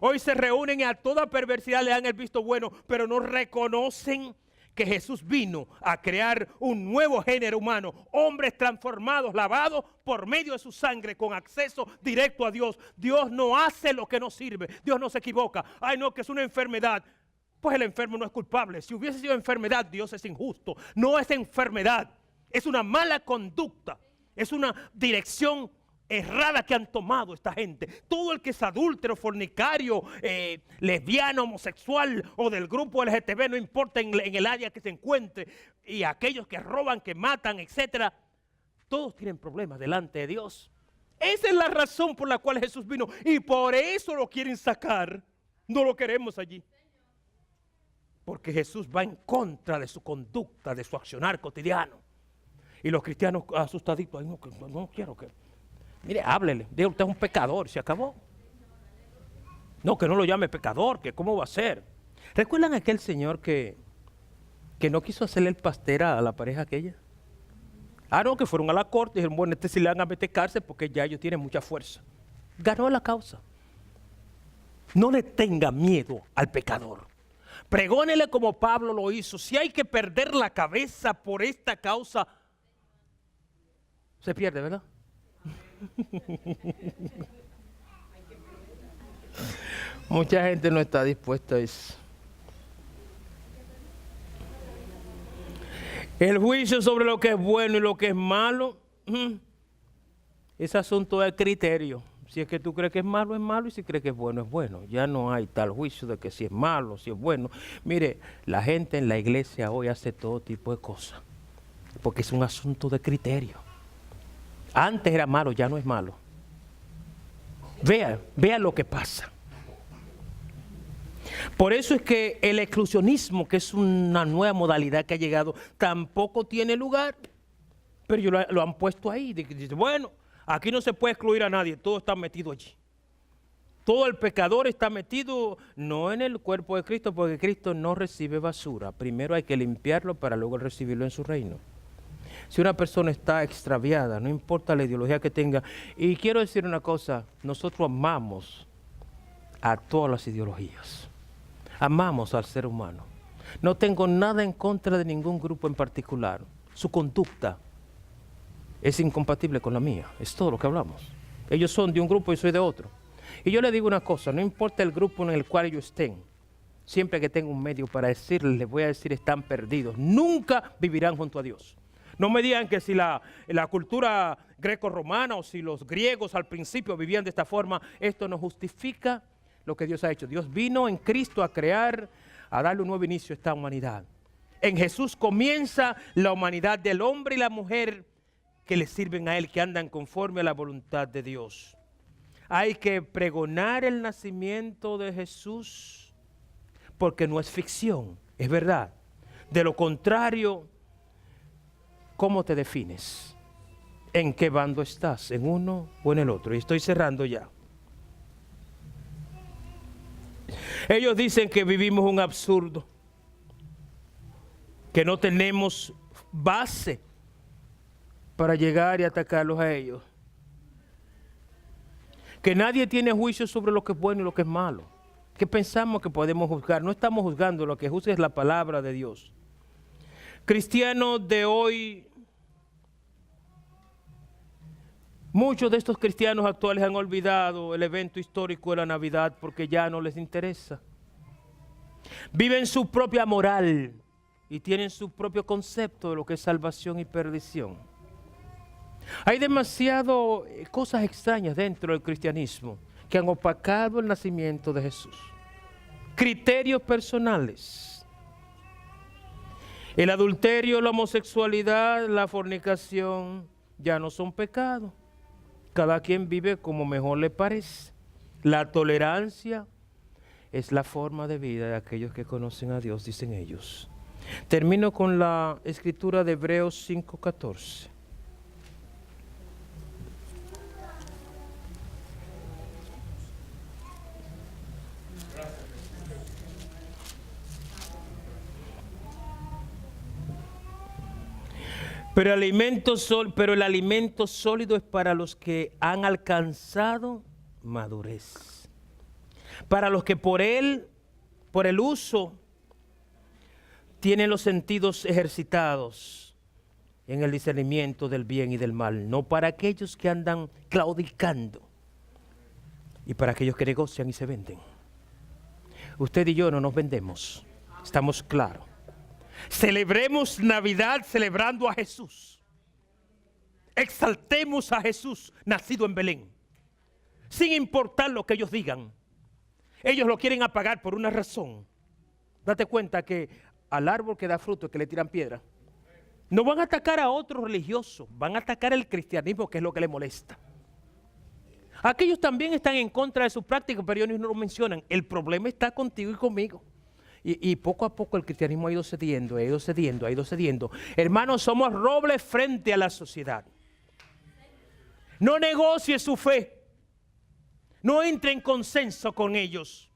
Hoy se reúnen y a toda perversidad le dan el visto bueno, pero no reconocen que Jesús vino a crear un nuevo género humano, hombres transformados, lavados por medio de su sangre, con acceso directo a Dios. Dios no hace lo que no sirve, Dios no se equivoca. Ay, no, que es una enfermedad. Pues el enfermo no es culpable. Si hubiese sido enfermedad, Dios es injusto. No es enfermedad, es una mala conducta, es una dirección errada que han tomado esta gente. Todo el que es adúltero, fornicario, lesbiano, homosexual o del grupo LGTB, no importa en el área que se encuentre, y aquellos que roban, que matan, etcétera, todos tienen problemas delante de Dios. Esa es la razón por la cual Jesús vino y por eso lo quieren sacar. No lo queremos allí, porque Jesús va en contra de su conducta, de su accionar cotidiano. Y los cristianos asustaditos, ay, no quiero que... Mire, háblele, diga usted es un pecador, se acabó. No, que no lo llame pecador, que cómo va a ser. ¿Recuerdan aquel señor que no quiso hacerle el pastel a la pareja aquella? Ah, no, que fueron a la corte y dijeron, bueno, sí le van a meter cárcel porque ya ellos tienen mucha fuerza. Ganó la causa. No le tenga miedo al pecador. Pregónele como Pablo lo hizo. Si hay que perder la cabeza por esta causa, se pierde, ¿verdad? Mucha gente no está dispuesta a eso. El juicio sobre lo que es bueno y lo que es malo es asunto de criterio. Si es que tú crees que es malo, y si crees que es bueno. Ya no hay tal juicio de que si es malo, si es bueno. Mire, la gente en la iglesia hoy hace todo tipo de cosas, porque es un asunto de criterio. Antes era malo, ya no es malo. Vea lo que pasa. Por eso es que el exclusionismo, que es una nueva modalidad que ha llegado, tampoco tiene lugar. Pero ellos lo han puesto ahí. Dice, bueno, aquí no se puede excluir a nadie, todo está metido allí. Todo el pecador está metido no en el cuerpo de Cristo, porque Cristo no recibe basura. Primero hay que limpiarlo para luego recibirlo en su reino. Si una persona está extraviada, no importa la ideología que tenga. Y quiero decir una cosa, nosotros amamos a todas las ideologías. Amamos al ser humano. No tengo nada en contra de ningún grupo en particular. Su conducta es incompatible con la mía. Es todo lo que hablamos. Ellos son de un grupo y yo soy de otro. Y yo le digo una cosa, no importa el grupo en el cual ellos estén, siempre que tenga un medio para decirles, les voy a decir, están perdidos. Nunca vivirán junto a Dios. No me digan que si la cultura greco-romana o si los griegos al principio vivían de esta forma, esto no justifica lo que Dios ha hecho. Dios vino en Cristo a crear, a darle un nuevo inicio a esta humanidad. En Jesús comienza la humanidad del hombre y la mujer que le sirven a Él, que andan conforme a la voluntad de Dios. Hay que pregonar el nacimiento de Jesús porque no es ficción, es verdad. De lo contrario, ¿cómo te defines? ¿En qué bando estás? ¿En uno o en el otro? Y estoy cerrando ya. Ellos dicen que vivimos un absurdo, que no tenemos base para llegar y atacarlos a ellos. Que nadie tiene juicio sobre lo que es bueno y lo que es malo. Que pensamos que podemos juzgar. No estamos juzgando, lo que juzga es la palabra de Dios. Cristianos de hoy, muchos de estos cristianos actuales han olvidado el evento histórico de la Navidad porque ya no les interesa. Viven su propia moral y tienen su propio concepto de lo que es salvación y perdición. Hay demasiadas cosas extrañas dentro del cristianismo que han opacado el nacimiento de Jesús. Criterios personales. El adulterio, la homosexualidad, la fornicación ya no son pecados. Cada quien vive como mejor le parece. La tolerancia es la forma de vida de aquellos que conocen a Dios, dicen ellos. Termino con la escritura de Hebreos 5:14. Pero el alimento sólido es para los que han alcanzado madurez. Para los que por el uso, tienen los sentidos ejercitados en el discernimiento del bien y del mal. No para aquellos que andan claudicando y para aquellos que negocian y se venden. Usted y yo no nos vendemos, estamos claros. Celebremos Navidad celebrando a Jesús. Exaltemos a Jesús nacido en Belén. Sin importar lo que ellos digan. Ellos lo quieren apagar por una razón. Date cuenta que al árbol que da fruto es que le tiran piedra. No van a atacar a otro religioso, van a atacar el cristianismo, que es lo que les molesta. Aquellos también están en contra de su práctica, pero ellos no lo mencionan. El problema está contigo y conmigo. Y poco a poco el cristianismo ha ido cediendo, ha ido cediendo. Hermanos, somos robles frente a la sociedad. No negocie su fe. No entre en consenso con ellos.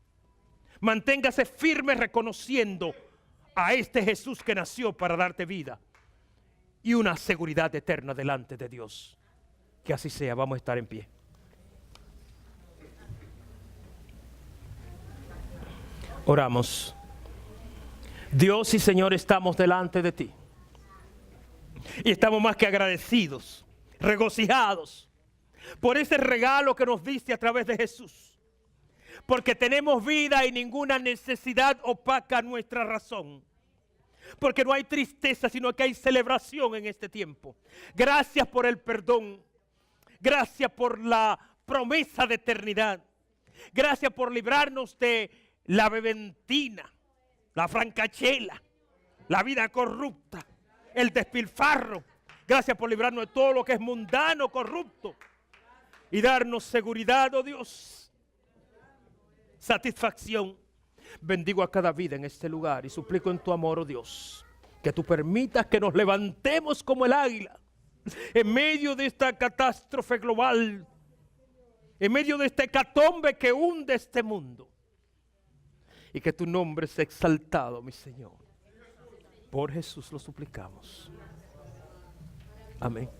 Manténgase firme reconociendo a este Jesús que nació para darte vida y una seguridad eterna delante de Dios. Que así sea, vamos a estar en pie. Oramos. Dios y Señor, estamos delante de ti. Y estamos más que agradecidos, regocijados por ese regalo que nos diste a través de Jesús. Porque tenemos vida y ninguna necesidad opaca nuestra razón. Porque no hay tristeza, sino que hay celebración en este tiempo. Gracias por el perdón. Gracias por la promesa de eternidad. Gracias por librarnos de la beventina, la francachela, la vida corrupta, el despilfarro. Gracias por librarnos de todo lo que es mundano, corrupto. Y darnos seguridad, oh Dios. Satisfacción. Bendigo a cada vida en este lugar y suplico en tu amor, oh Dios, que tú permitas que nos levantemos como el águila en medio de esta catástrofe global, en medio de este hecatombe que hunde este mundo, y que tu nombre sea exaltado, mi Señor. Por Jesús lo suplicamos. Amén.